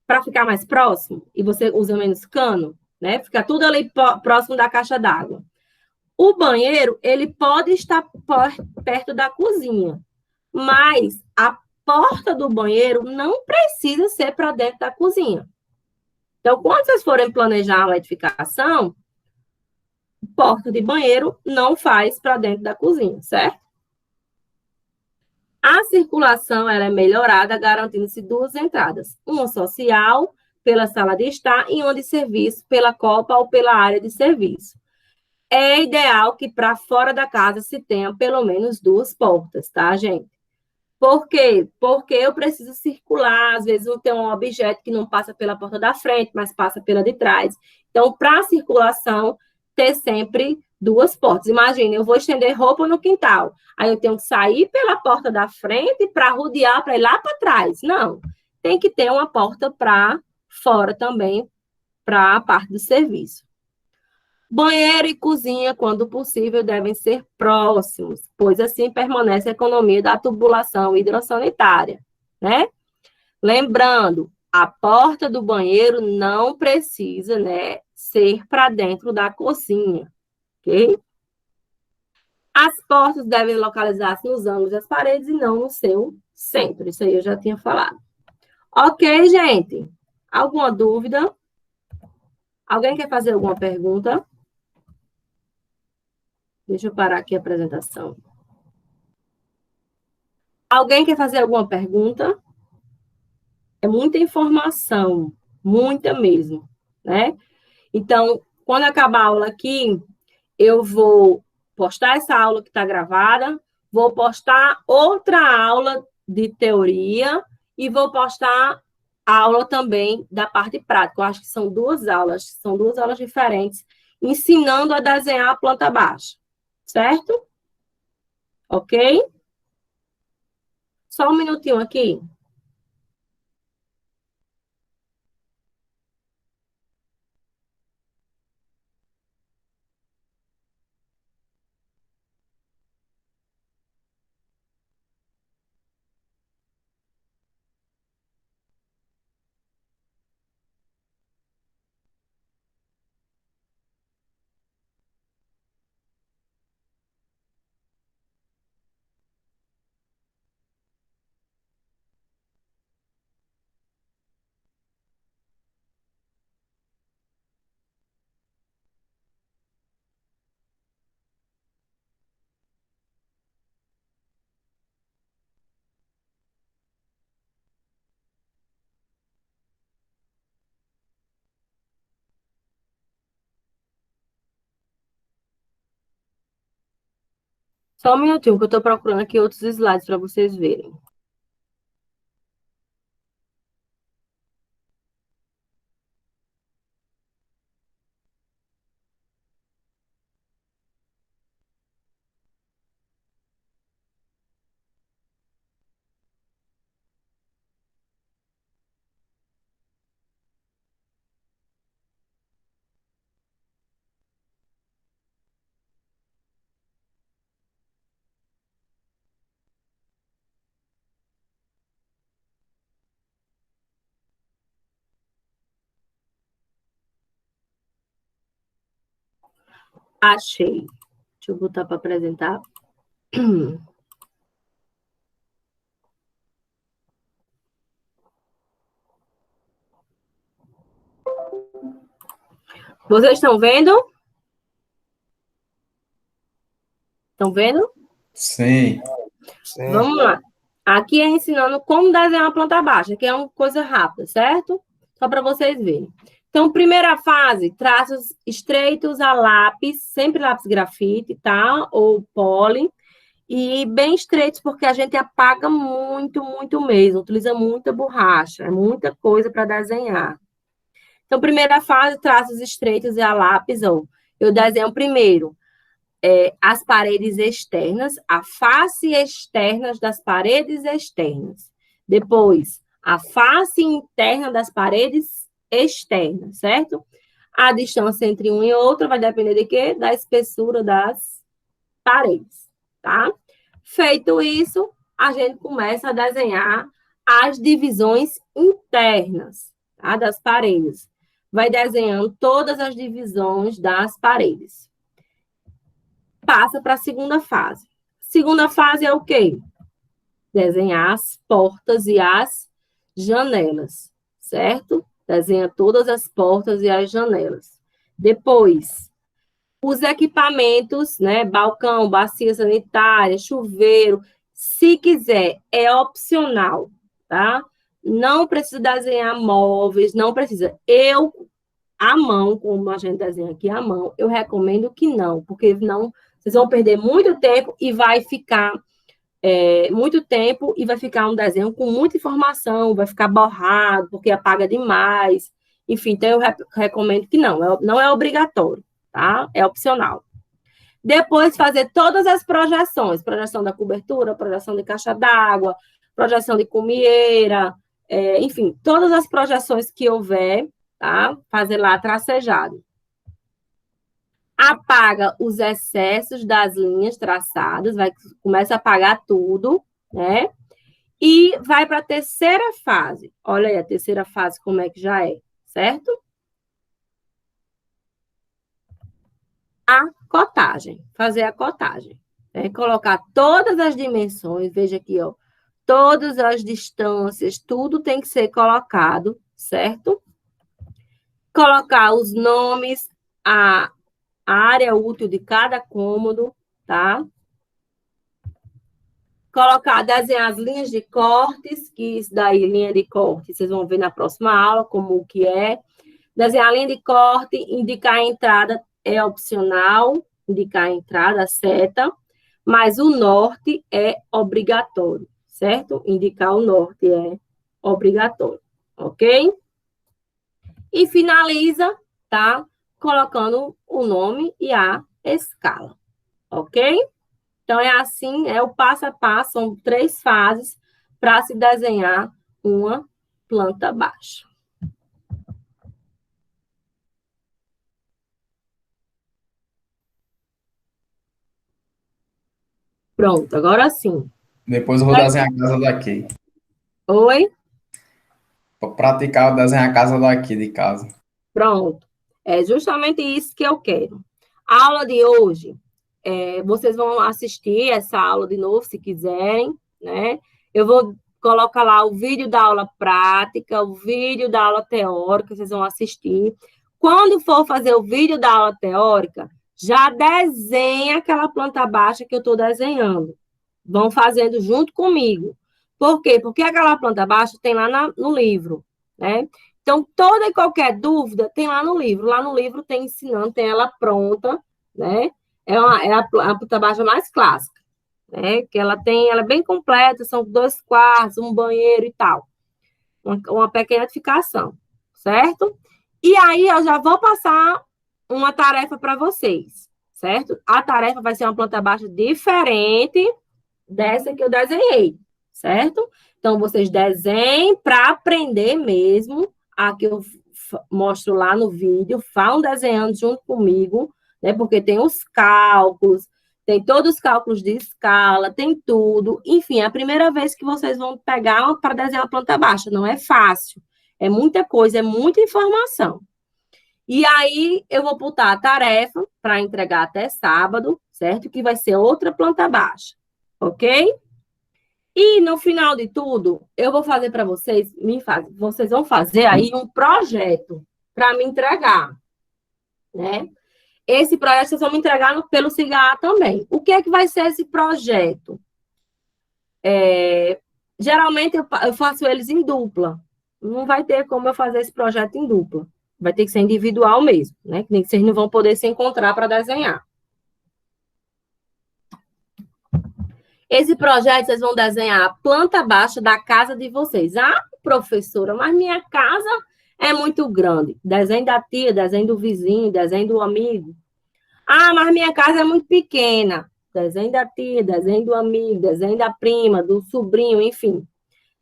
para ficar mais próximo, e você usa menos cano, né? Fica tudo ali próximo da caixa d'água. O banheiro, ele pode estar perto da cozinha, mas a porta do banheiro não precisa ser para dentro da cozinha. Então, quando vocês forem planejar a edificação, porta de banheiro não faz para dentro da cozinha, certo? A circulação ela é melhorada, garantindo-se duas entradas, uma social, pela sala de estar, e uma de serviço, pela copa ou pela área de serviço. É ideal que para fora da casa se tenha pelo menos duas portas, tá, gente? Por quê? Porque eu preciso circular, às vezes eu tenho um objeto que não passa pela porta da frente, mas passa pela de trás. Então, para a circulação, ter sempre duas portas. Imagina, eu vou estender roupa no quintal, aí eu tenho que sair pela porta da frente para rodear, para ir lá para trás. Não, tem que ter uma porta para fora também, para a parte do serviço. Banheiro e cozinha, quando possível, devem ser próximos, pois assim permanece a economia da tubulação hidrossanitária, né? Lembrando, a porta do banheiro não precisa, né, ser para dentro da cozinha, ok? As portas devem localizar-se nos ângulos das paredes e não no seu centro. Isso aí eu já tinha falado. Ok, gente? Alguma dúvida? Alguém quer fazer alguma pergunta? Deixa eu parar aqui a apresentação. Alguém quer fazer alguma pergunta? É muita informação, muita mesmo, né? Então, quando acabar a aula aqui, eu vou postar essa aula que está gravada, vou postar outra aula de teoria e vou postar a aula também da parte prática. Eu acho que são duas aulas diferentes, ensinando a desenhar a planta baixa, certo? Ok? Só um minutinho aqui. Só um minutinho, que eu estou procurando aqui outros slides para vocês verem. Achei. Deixa eu botar para apresentar. Vocês estão vendo? Estão vendo? Sim. Sim. Vamos lá. Aqui é ensinando como desenhar uma planta baixa, que é uma coisa rápida, certo? Só para vocês verem. Então, primeira fase, traços estreitos a lápis, sempre lápis grafite, tá? Ou pólen. E bem estreitos, porque a gente apaga muito, muito mesmo. Utiliza muita borracha, é muita coisa para desenhar. Então, primeira fase, traços estreitos e a lápis. Ó. Eu desenho primeiro as paredes externas, a face externa das paredes externas. Depois, a face interna das paredes externas, certo? A distância entre um e outro vai depender de quê? Da espessura das paredes, tá? Feito isso, a gente começa a desenhar as divisões internas, tá? Das paredes. Vai desenhando todas as divisões das paredes. Passa para a segunda fase. Segunda fase é o quê? Desenhar as portas e as janelas, certo? Desenha todas as portas e as janelas. Depois, os equipamentos, né? Balcão, bacia sanitária, chuveiro. Se quiser, é opcional, tá? Não precisa desenhar móveis, não precisa. À mão, como a gente desenha aqui à mão, eu recomendo que não, porque não, vocês vão perder muito tempo e vai ficar muito tempo e vai ficar um desenho com muita informação, vai ficar borrado, porque apaga demais. Enfim, então eu recomendo que não é obrigatório, tá? É opcional. Depois, fazer todas as projeções, projeção da cobertura, projeção de caixa d'água, projeção de cumieira, enfim, todas as projeções que houver, tá? Fazer lá tracejado. Apaga os excessos das linhas traçadas, começa a apagar tudo, né? E vai para a terceira fase. Olha aí a terceira fase como é que já é, certo? A cotagem, fazer a cotagem. Né? Colocar todas as dimensões, veja aqui, ó, todas as distâncias, tudo tem que ser colocado, certo? Colocar os nomes, a área útil de cada cômodo, tá? Desenhar as linhas de cortes, que isso daí, linha de corte, vocês vão ver na próxima aula como o que é. Desenhar a linha de corte, indicar a entrada é opcional, indicar a entrada, a seta, mas o norte é obrigatório, certo? Indicar o norte é obrigatório, ok? E finaliza, tá? Colocando o nome e a escala, ok? Então, é assim, é o passo a passo, são 3 fases para se desenhar uma planta baixa. Pronto, agora sim. Depois eu vou desenhar a casa daqui. Oi? Vou praticar o desenhar a casa daqui de casa. Pronto. É justamente isso que eu quero. A aula de hoje, vocês vão assistir essa aula de novo, se quiserem, né? Eu vou colocar lá o vídeo da aula prática, o vídeo da aula teórica, vocês vão assistir. Quando for fazer o vídeo da aula teórica, já desenha aquela planta baixa que eu estou desenhando. Vão fazendo junto comigo. Por quê? Porque aquela planta baixa tem lá no livro, né? Então, toda e qualquer dúvida tem lá no livro. Lá no livro tem ensinando, tem ela pronta, né? É a planta baixa mais clássica, né? Que ela é bem completa, são 2 quartos, um banheiro e tal. Uma pequena edificação, certo? E aí eu já vou passar uma tarefa para vocês, certo? A tarefa vai ser uma planta baixa diferente dessa que eu desenhei, certo? Então, vocês desenhem para aprender mesmo a que eu mostro lá no vídeo, vão desenhando junto comigo, né? Porque tem os cálculos, tem todos os cálculos de escala, tem tudo. Enfim, é a primeira vez que vocês vão pegar para desenhar uma planta baixa. Não é fácil. É muita coisa, é muita informação. E aí, eu vou botar a tarefa para entregar até sábado, certo? Que vai ser outra planta baixa, ok? E no final de tudo, eu vou fazer para vocês, vocês vão fazer aí um projeto para me entregar, né? Esse projeto vocês vão me entregar pelo CIGA também. O que é que vai ser esse projeto? Geralmente eu faço eles em dupla. Não vai ter como eu fazer esse projeto em dupla. Vai ter que ser individual mesmo, né? Que vocês não vão poder se encontrar para desenhar. Esse projeto, vocês vão desenhar a planta baixa da casa de vocês. Ah, professora, mas minha casa é muito grande. Desenho da tia, desenho do vizinho, desenho do amigo. Ah, mas minha casa é muito pequena. Desenho da tia, desenho do amigo, desenho da prima, do sobrinho, enfim.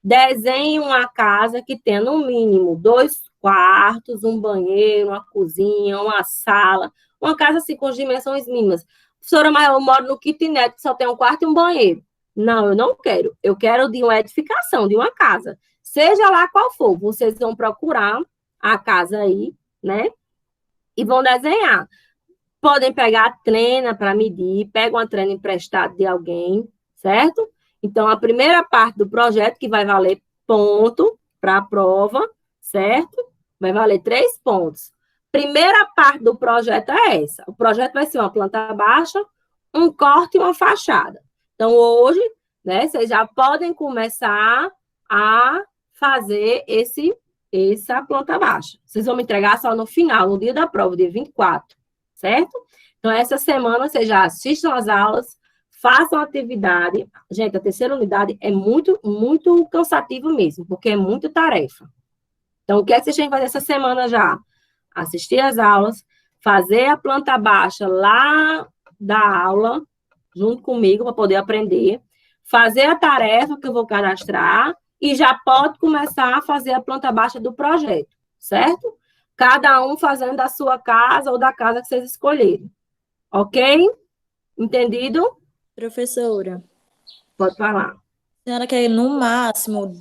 Desenhe uma casa que tenha, no mínimo, 2 quartos, um banheiro, uma cozinha, uma sala. Uma casa, assim, com as dimensões mínimas. Professora, mas eu moro no kitnet, que só tem um quarto e um banheiro. Não, eu não quero. Eu quero de uma edificação, de uma casa. Seja lá qual for, vocês vão procurar a casa aí, né? E vão desenhar. Podem pegar a trena para medir, pegam uma trena emprestada de alguém, certo? Então, a primeira parte do projeto, que vai valer ponto para a prova, certo? Vai valer 3 pontos. Primeira parte do projeto é essa. O projeto vai ser uma planta baixa, um corte e uma fachada. Então, hoje, né, vocês já podem começar a fazer essa planta baixa. Vocês vão me entregar só no final, no dia da prova, dia 24, certo? Então, essa semana, vocês já assistam às aulas, façam a atividade. Gente, a terceira unidade é muito, muito cansativo mesmo, porque é muita tarefa. Então, o que é que vocês têm que fazer essa semana já? Assistir às aulas, fazer a planta baixa lá da aula, junto comigo, para poder aprender, fazer a tarefa que eu vou cadastrar e já pode começar a fazer a planta baixa do projeto, certo? Cada um fazendo da sua casa ou da casa que vocês escolherem. Ok? Entendido? Professora, Pode falar. a senhora quer, no máximo,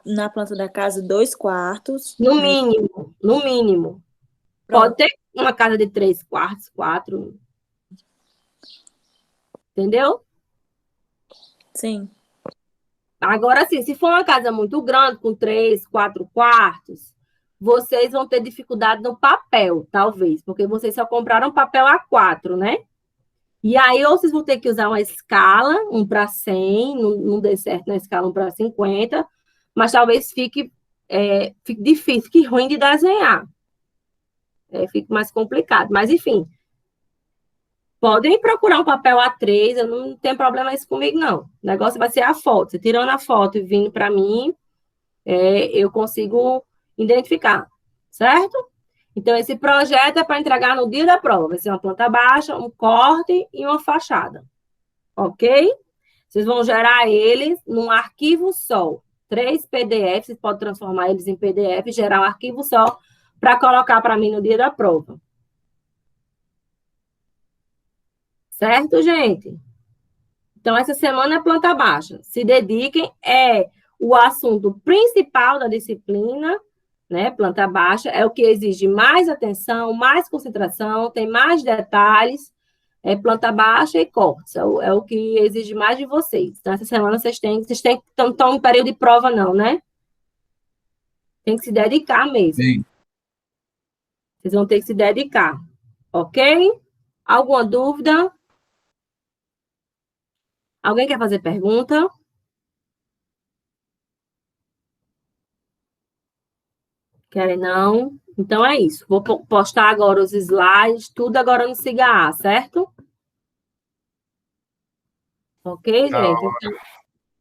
na planta da casa, 2 quartos. No mínimo, no mínimo. Pode ter uma casa de 3 quartos, 4. Entendeu? Sim. Agora, sim, se for uma casa muito grande, com 3, 4 quartos, vocês vão ter dificuldade no papel, talvez, porque vocês só compraram papel A4, né? E aí, ou vocês vão ter que usar uma escala, 1 para 100, não dê certo na escala 1 para 50, mas talvez fique difícil, fique ruim de desenhar. Fique mais complicado. Mas, enfim, podem procurar um papel A3, eu não tenho problema isso comigo, não. O negócio vai ser a foto. Você tirando a foto e vindo para mim, eu consigo identificar, certo? Então, esse projeto é para entregar no dia da prova. Vai ser uma planta baixa, um corte e uma fachada. Ok? Vocês vão gerar eles num arquivo só. 3 PDFs, vocês podem transformar eles em PDF, gerar um arquivo só para colocar para mim no dia da prova. Certo, gente? Então, essa semana é planta baixa. Se dediquem, o assunto principal da disciplina, né? Planta baixa é o que exige mais atenção, mais concentração, tem mais detalhes. Planta baixa e cortes, é o que exige mais de vocês. Então, essa semana vocês estão em período de prova, não, né? Tem que se dedicar mesmo. Sim. Vocês vão ter que se dedicar, ok? Alguma dúvida? Alguém quer fazer pergunta? Querem não? Então é isso. Vou postar agora os slides, tudo agora no SIGA, certo? Ok, Da gente? hora. Então,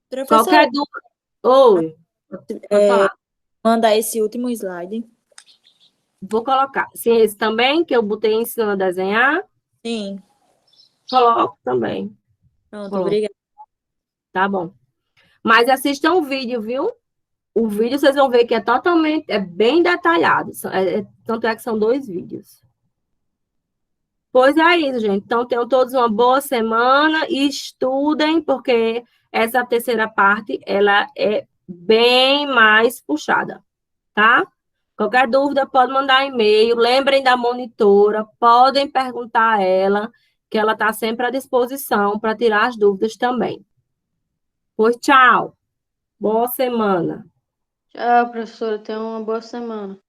Professora, qualquer dúvida. Oi, pode falar. manda esse último slide. Vou colocar. Sim, esse também, que eu botei ensinando a desenhar. Sim, Coloco também. pronto, Pronto, obrigada. tá bom. Mas assistam o vídeo, viu? O vídeo vocês vão ver que é bem detalhado. Tanto é que são 2 vídeos. Pois é isso, gente. Então, tenham todos uma boa semana e estudem, porque essa terceira parte, ela é bem mais puxada, tá? Qualquer dúvida, pode mandar e-mail. Lembrem da monitora, podem perguntar a ela, que ela está sempre à disposição para tirar as dúvidas também. Pois tchau. Boa semana. Tchau, professora. Tenha uma boa semana.